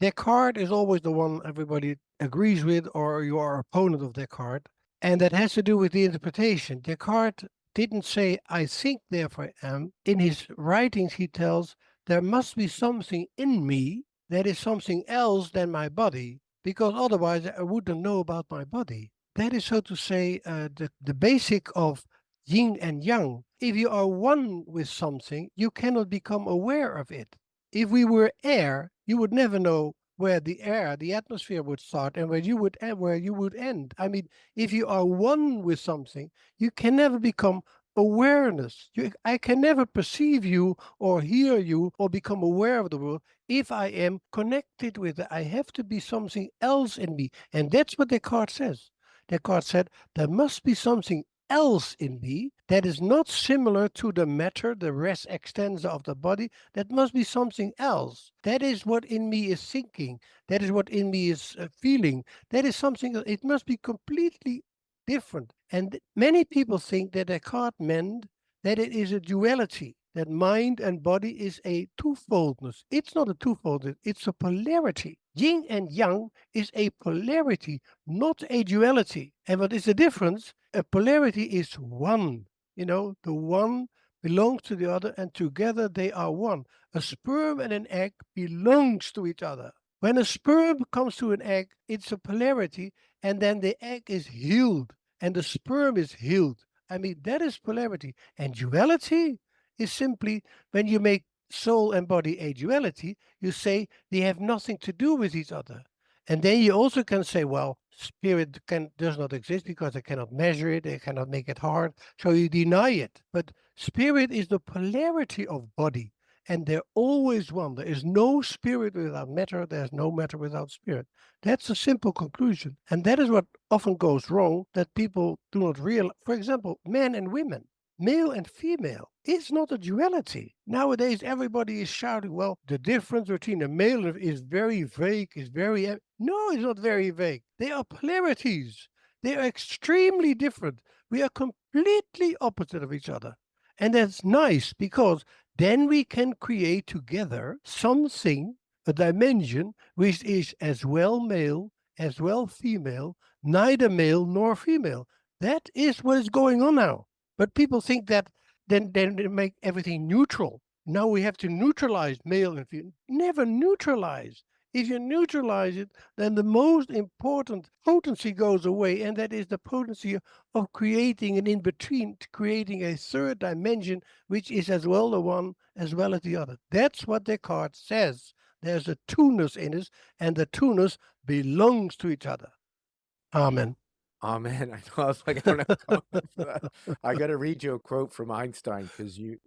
Descartes is always the one everybody agrees with, or you are opponent of Descartes. And that has to do with the interpretation. Descartes didn't say, I think, therefore I am. In his writings, he tells, there must be something in me that is something else than my body, because otherwise I wouldn't know about my body. That is, so to say, the basic of yin and yang. If you are one with something, you cannot become aware of it. If we were air, you would never know where the air, the atmosphere would start and where you would end. I mean, if you are one with something, you can never become awareness. I can never perceive you or hear you or become aware of the world if I am connected with it. I have to be something else in me. And that's what Descartes says. Descartes said, there must be something else in me that is not similar to the matter, the res extensa of the body. That must be something else. That is what in me is thinking. That is what in me is feeling. That is something, it must be completely different. And many people think that Descartes meant that it is a duality, that mind and body is a twofoldness. It's not a twofoldness, it's a polarity. Yin and yang is a polarity, not a duality. And what is the difference? A polarity is one. The one belongs to the other, and together they are one. A sperm and an egg belongs to each other. When a sperm comes to an egg, it's a polarity, and then the egg is healed, and the sperm is healed. I mean, that is polarity. And duality is simply when you make soul and body a duality, you say they have nothing to do with each other. And then you also can say, well, spirit does not exist because I cannot measure it, I cannot make it hard, so you deny it. But spirit is the polarity of body, and they're always one. There is no spirit without matter, there's no matter without spirit. That's a simple conclusion. And that is what often goes wrong, that people do not realize. For example, men and women. Male and female. It's not a duality. Nowadays, everybody is shouting, well, the difference between a male is very vague, is very. No, it's not very vague. They are polarities. They are extremely different. We are completely opposite of each other. And that's nice because then we can create together something, a dimension, which is as well male, as well female, neither male nor female. That is what is going on now. But people think that then they make everything neutral. Now we have to neutralize male and female. Never neutralize. If you neutralize it, then the most important potency goes away, and that is the potency of creating an in-between, creating a third dimension, which is as well the one as well as the other. That's what Descartes says. There's a two-ness in us, and the two-ness belongs to each other. Amen. Oh man, I know. I was like, I don't have a comment for that. I got to read you a quote from Einstein because you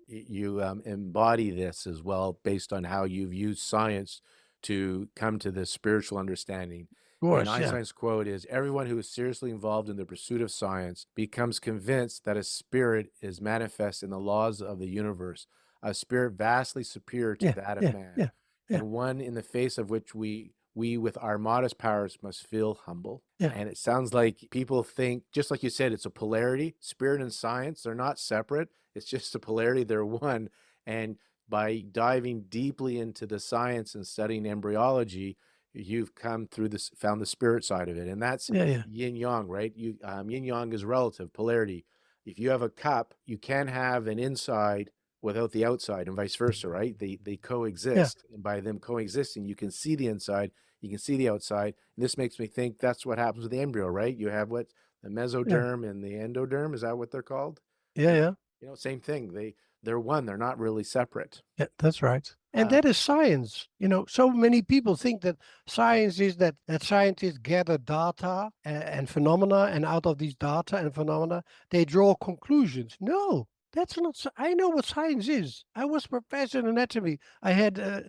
embody this as well, based on how you've used science to come to this spiritual understanding. Of And course, yeah. Einstein's quote is, "Everyone who is seriously involved in the pursuit of science becomes convinced that a spirit is manifest in the laws of the universe, a spirit vastly superior to Yeah, that of yeah, man, yeah, yeah, and one in the face of which we with our modest powers must feel humble." yeah. And it sounds like people think, just like you said, it's a polarity. Spirit and science, they're not separate. It's just a polarity. They're one. And by diving deeply into the science and studying embryology, you've come through this, found the spirit side of it. And that's Yeah, yeah, yin yang, right? Yin yang is relative polarity. If you have a cup, you can have an inside without the outside, and vice versa, right? They yeah, coexist. And by them coexisting, you can see the inside, you can see the outside. And this makes me think that's what happens with the embryo, right? You have what, the yeah, mesoderm and the endoderm, is that what they're called? yeah, And yeah, same thing. They're one. They're not really separate. yeah, that's right. And Um, that is science. So many people think that science is that scientists gather data and phenomena, and out of these data and phenomena, they draw conclusions. No, that's not. I know what science is. I was professor in anatomy. I had a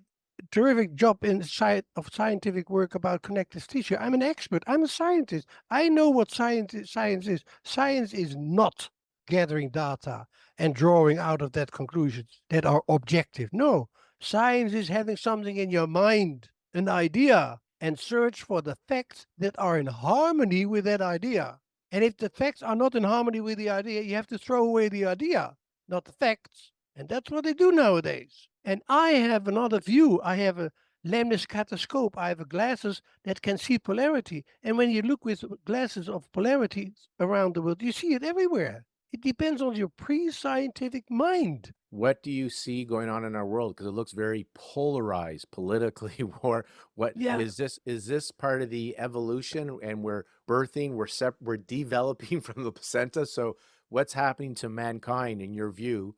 terrific job in scientific work about connective tissue. I'm an expert. I'm a scientist. I know what science is. Science is not gathering data and drawing out of that conclusions that are objective. No, science is having something in your mind, an idea, and search for the facts that are in harmony with that idea. And if the facts are not in harmony with the idea, you have to throw away the idea, not the facts. And that's what they do nowadays. And I have another view. I have a lemniscatoscope. I have glasses that can see polarity. And when you look with glasses of polarity around the world, you see it everywhere. It depends on your pre-scientific mind. What do you see going on in our world? Because it looks very polarized politically. War. What Yeah. is this? Is this part of the evolution? And we're birthing. We're developing from the placenta. So what's happening to mankind in your view?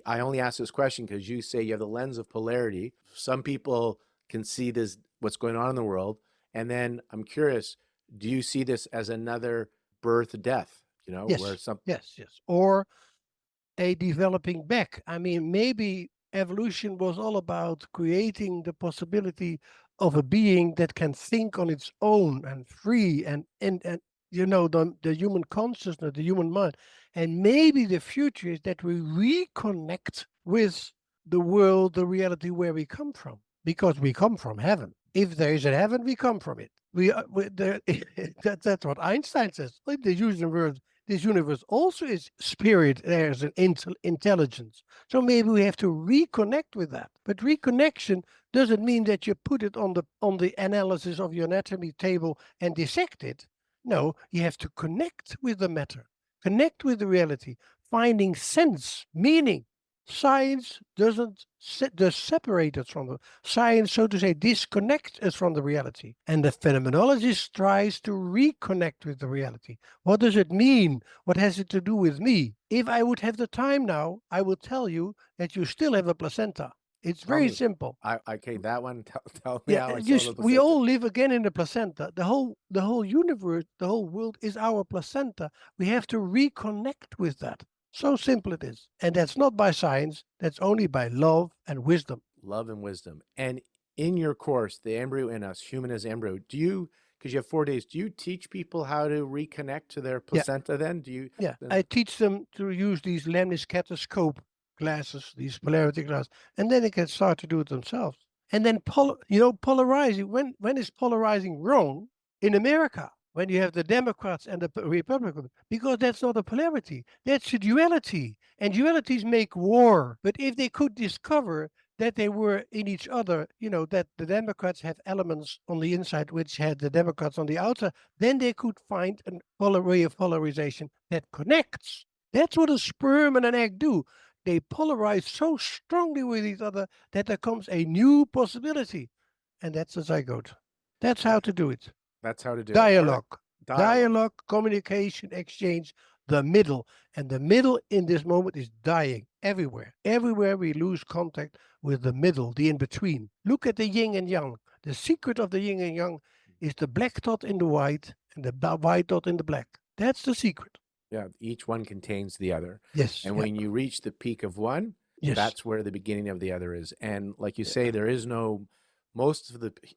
I only ask this question because you say you have the lens of polarity. Some people can see this, what's going on in the world, and then I'm curious. Do you see this as another birth death? Where Yes. some Yes. Yes. Or a developing back. I mean, maybe evolution was all about creating the possibility of a being that can think on its own and free and the human consciousness, the human mind. And maybe the future is that we reconnect with the world, the reality where we come from, because we come from heaven. If there is a heaven, we come from it. That's what Einstein says. Like the universe, this universe also is spirit. There's an intelligence. So maybe we have to reconnect with that. But reconnection doesn't mean that you put it on the analysis of your anatomy table and dissect it. No, you have to connect with the matter, connect with the reality, finding sense, meaning. Science doesn't just separate us from the science, so to say, disconnect us from the reality. And the phenomenologist tries to reconnect with the reality. What does it mean? What has it to do with me? If I would have the time now, I would tell you that you still have a placenta. It's tell very me? simple. Okay, that one. Tell me Yeah, how I saw the just we placenta. all live again in the placenta. The whole universe, the whole world is our placenta. We have to reconnect with that. So simple it is. And that's not by science, that's only by love and wisdom. Love and wisdom. And in your course, The Embryo in Us, Human as Embryo, do you, because you have 4 days, do you teach people how to reconnect to their Yeah, placenta then? Do you yeah. then? I teach them to use these lemniscatoscope glasses, these polarity glasses, and then they can start to do it themselves. And then polarizing. When is polarizing wrong? In America, when you have the Democrats and the Republicans, because that's not a polarity, that's a duality. And dualities make war. But if they could discover that they were in each other, that the Democrats have elements on the inside which had the Democrats on the outside, then they could find a way of polarization that connects. That's what a sperm and an egg do. They polarize so strongly with each other that there comes a new possibility. And that's a zygote. That's how That, to do it. that's how to do it. All right. Dialogue. Dialogue. Dialogue, communication, exchange, the middle. And the middle in this moment is dying everywhere. Everywhere we lose contact with the middle, the in between. Look at the yin and yang. The secret of the yin and yang is the black dot in the white and the white dot in the black. That's the secret. Yeah, each one contains the other. Yes. And Yeah. when you reach the peak of one, Yes. that's where the beginning of the other is. And like you say, Yeah. there is no,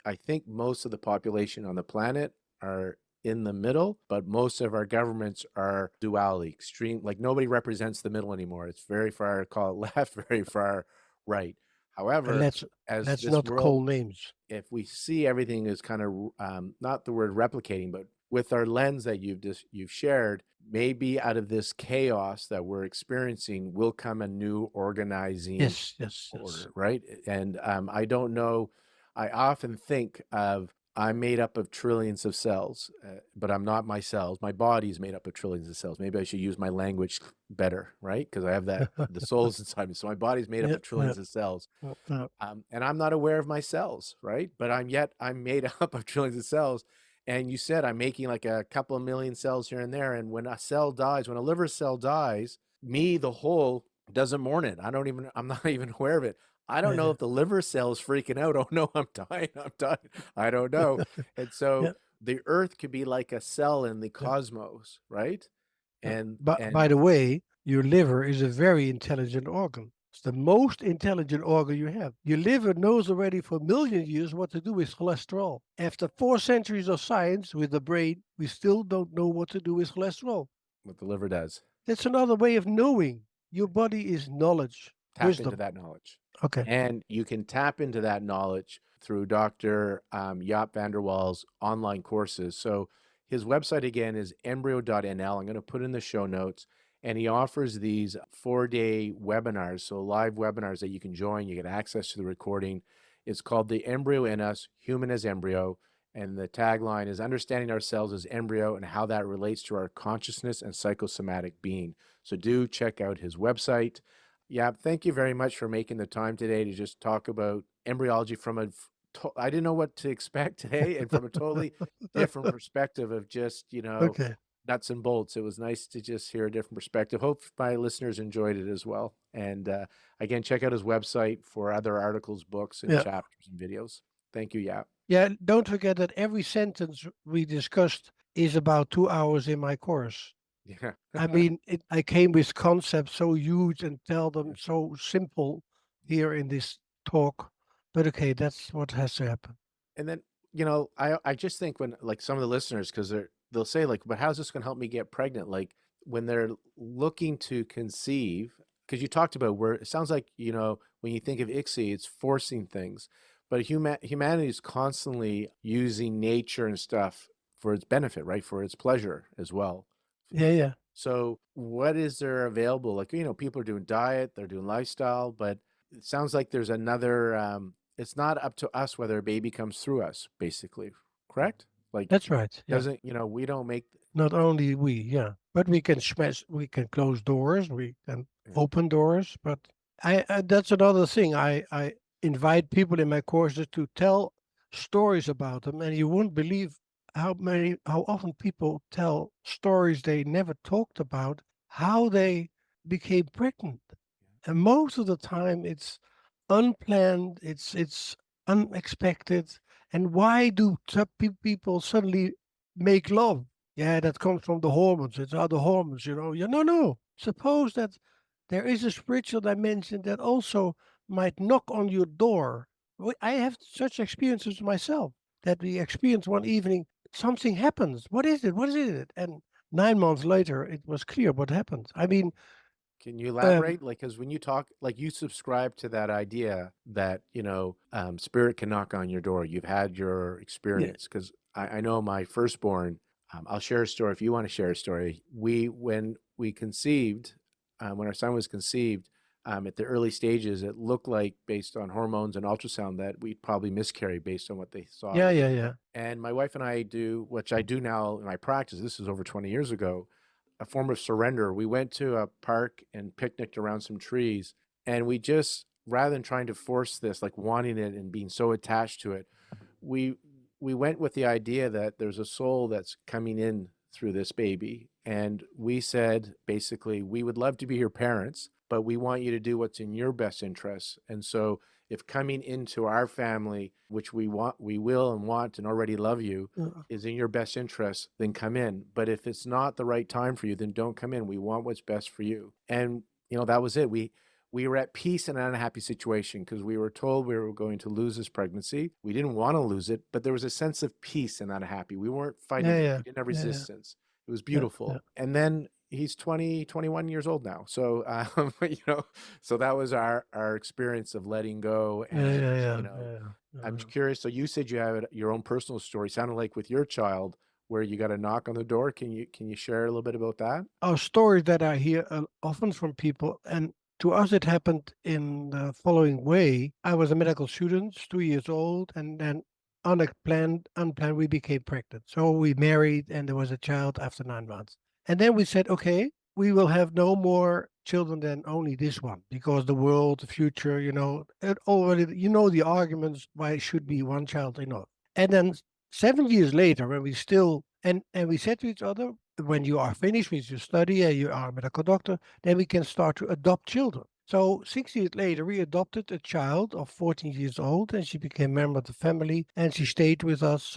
I think most of the population on the planet are in the middle, but most of our governments are duality, extreme, like nobody represents the middle anymore. It's very far, call it left, very far right. And However, as let's this not world, call names. if we see everything is kind of not the word replicating, but with our lens that you've shared, maybe out of this chaos that we're experiencing will come a new organizing Yes. Yes. Yes. order, right? And I don't know. I often think of I'm made up of trillions of cells, but I'm not my cells. My body's made up of trillions of cells. Maybe I should use my language better, right? Because I have that the soul's inside me. So my body's made up Yeah. of Yeah. trillions of cells, Yeah. and I'm not aware of my cells, right? But I'm made up of trillions of cells. And you said I'm making like a couple of million cells here and there. And when a cell dies, when a liver cell dies, me, the whole, doesn't mourn it. I'm not even aware of it. I don't know Yeah. if the liver cell is freaking out. Oh no, I'm dying. I'm dying. I don't know. And so Yeah. the earth could be like a cell in the Yeah. cosmos, right? Yeah. And, But by and the way, your liver is a very intelligent organ. It's the most intelligent organ you have. Your liver knows already for a million years what to do with cholesterol. After 4 centuries of science with the brain, we still don't know what to do with cholesterol. what the liver does, That's another way of knowing. Your body is knowledge, tap into wisdom. that knowledge. Okay. And you can tap into that knowledge through Dr. Jaap van der Wal's online courses. So his website again is embryo.nl. I'm going to put in the show notes. And he offers these 4-day webinars, so live webinars that you can join. You get access to the recording. It's called The Embryo in Us, Human as Embryo. And the tagline is understanding ourselves as embryo and how that relates to our consciousness and psychosomatic being. So do check out his website. Yeah, thank you very much for making the time today to just talk about embryology from I didn't know what to expect today, and from a totally different perspective of just, Okay. nuts and bolts. It was nice to just hear a different perspective. Hope my listeners enjoyed it as well. And again, check out his website for other articles, books, and Yeah. chapters and videos. Thank you, Yap. Yeah. Don't forget that every sentence we discussed is about 2 hours in my course. Yeah. I mean, I came with concepts so huge and tell them so simple here in this talk. But okay, that's what has to happen. And then, I just think when like some of the listeners, because they'll say like, but how's this going to help me get pregnant? Like when they're looking to conceive, because you talked about where it sounds like, when you think of ICSI, it's forcing things, but humanity is constantly using nature and stuff for its benefit, right? For its pleasure as well. Yeah, yeah. So what is there available? Like, people are doing diet, they're doing lifestyle, but it sounds like there's another, it's not up to us whether a baby comes through us, basically. Correct? Like, That's right. Yeah. doesn't, we don't make, Not only we, yeah, but we can smash, we can close doors, we can yeah. open doors. But that's another thing. I invite people in my courses to tell stories about them, and you won't believe how often people tell stories they never talked about, how they became pregnant. And most of the time, it's unplanned, it's unexpected. And why do people suddenly make love? Yeah, that comes from the hormones. It's other hormones, you know. Yeah, no, no. Suppose that there is a spiritual dimension that also might knock on your door. I have such experiences myself that we experienced one evening, something happens. What is it? What is it? And 9 months later, it was clear what happened. I mean, Can you um, elaborate? Like, because when you talk, like you subscribe to that idea that, spirit can knock on your door. You've had your yeah, experience. Because I know my firstborn, I'll share a story if you want to share a story. When we conceived, when our son was conceived, at the early stages, it looked like based on hormones and ultrasound that we'd probably miscarry based on what they saw. yeah, yeah, yeah, And my wife and I do, which I do now in my practice, this is over 20 years ago, a form of surrender. We went to a park and picnicked around some trees, and we just, rather than trying to force this, like wanting it and being so attached to it, we we went with the idea that there's a soul that's coming in through this baby. And we said, basically, we would love to be your parents, but we want you to do what's in your best interests. And so if coming into our family, which we will and want and already love you, uh, is in your best interest, then come in. But if it's not the right time for you, then don't come in. We want what's best for you. And that was it. We were at peace in an unhappy situation because we were told we were going to lose this pregnancy. We didn't want to lose it, but there was a sense of peace in that happy. We weren't fighting yeah, it. yeah, We didn't have yeah, yeah, resistance. It was yeah, yeah, beautiful. And then he's 20, 21 years old now. So, so that was our experience of letting go. yeah, And, yeah, yeah, yeah, I'm yeah. curious. So you said you have your own personal story, sounded like with your child where you got a knock on the door. Can you share a little bit about that? Are stories that I hear often from people, and to us it happened in the following way. I was a medical student, 2 years old, and then unplanned, we became pregnant. So we married, and there was a child after 9 months. And then we said, okay, we will have no more children than only this one, because the world, the future, it already, the arguments why it should be one child enough. And then 7 years later, when we still and we said to each other, when you are finished with your study and you are a medical doctor, then we can start to adopt children. So 6 years later, we adopted a child of 14 years old, and she became a member of the family, and she stayed with us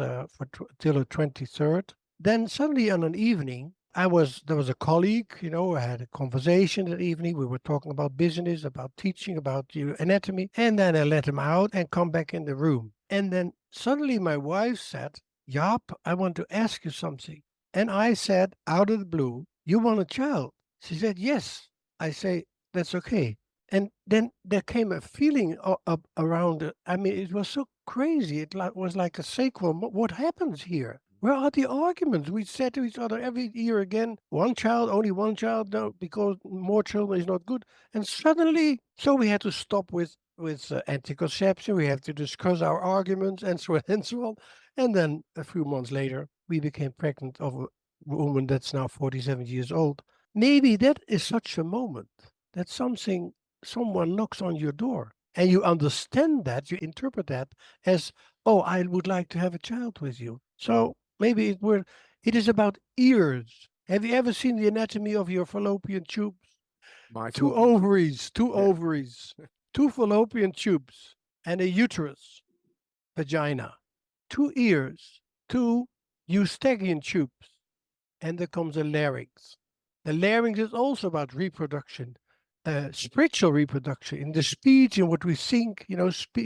till her 23rd. Then suddenly on an evening, there was a colleague, I had a conversation that evening. We were talking about business, about teaching, about anatomy, and then I let him out and come back in the room. And then suddenly my wife said, Jaap, I want to ask you something. And I said, out of the blue, you want a child? She said, yes. I say, that's okay. And then there came a feeling up around it. I mean, it was so crazy. Was like a sequel. What happens here? Where are the arguments? We said to each other every year again, one child, only one child, no, because more children is not good. And suddenly, so we had to stop with with anti-conception. We have to discuss our arguments and so on and so on. And then a few months later, we became pregnant of a woman that's now 47 years old. Maybe that is such a moment that someone knocks on your door and you understand that, you interpret that as, oh, I would like to have a child with you. So maybe it is about ears. Have you ever seen the anatomy of your fallopian tubes? My Two fallopian tube. ovaries, two Yeah. ovaries, two fallopian tubes, and a uterus, vagina, two ears, two eustachian tubes, and there comes a larynx. The larynx is also about reproduction, spiritual reproduction in the speech, in what we think.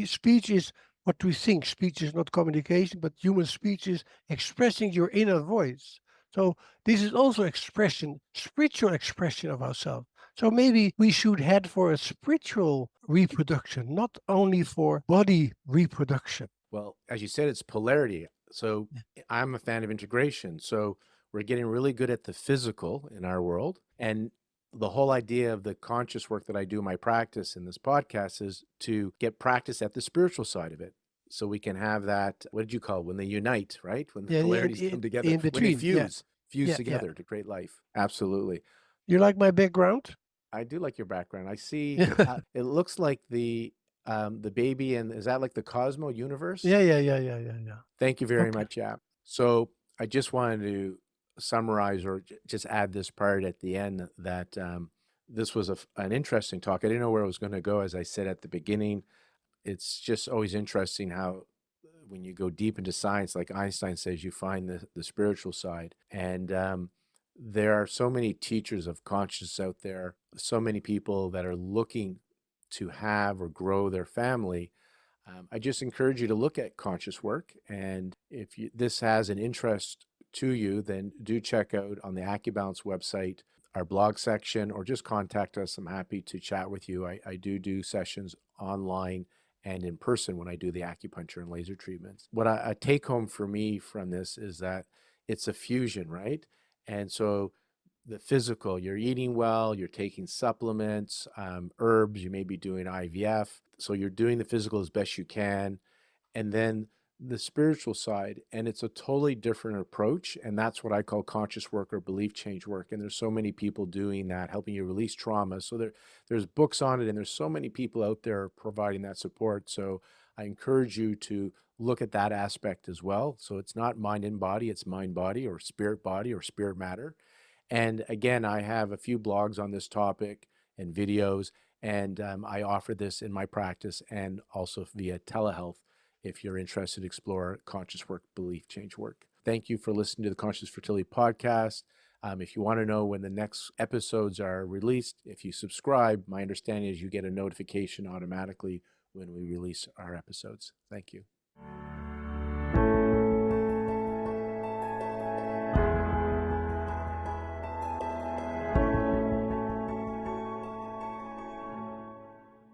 Speech is what we think. Speech is not communication, but human speech is expressing your inner voice. So this is also expression, spiritual expression of ourselves. So maybe we should head for a spiritual reproduction, not only for body reproduction. Well, as you said, it's polarity. So I'm a fan of integration. So we're getting really good at the physical in our world. And the whole idea of the conscious work that I do in my practice in this podcast is to get practice at the spiritual side of it. So we can have that, what did you call it? When they unite, right? When the Yeah, polarities come together, in when they between. Yeah, fuse yeah, yeah. together to create life. Absolutely. You like my background? I do like your background. I see Yeah, it looks like the baby, and is that like the Cosmo universe? yeah, yeah, yeah, yeah, yeah, yeah. Thank you very Okay. much, Jaap. So I just wanted to summarize or just add this part at the end that this was an interesting talk. I didn't know where it was going to go, as I said at the beginning. It's just always interesting how when you go deep into science, like Einstein says, you find the spiritual side. And there are so many teachers of consciousness out there, so many people that are looking to have or grow their family. I just encourage you to look at conscious work. And if this has an interest to you, then do check out on the AccuBalance website, our blog section, or just contact us. I'm happy to chat with you. I do sessions online and in person when I do the acupuncture and laser treatments. What a take home for me from this is that it's a fusion, right? And so the physical, you're eating well, you're taking supplements, herbs, you may be doing IVF. So you're doing the physical as best you can. And then the spiritual side, and it's a totally different approach. And that's what I call conscious work or belief change work. And there's so many people doing that, helping you release trauma. So there's books on it, and there's so many people out there providing that support. So I encourage you to look at that aspect as well. So it's not mind and body, it's mind body or spirit matter. And again, I have a few blogs on this topic and videos, and I offer this in my practice and also via telehealth if you're interested to explore conscious work, belief change work. Thank you for listening to the Conscious Fertility Podcast. If you want to know when the next episodes are released, if you subscribe, my understanding is you get a notification automatically when we release our episodes. Thank you.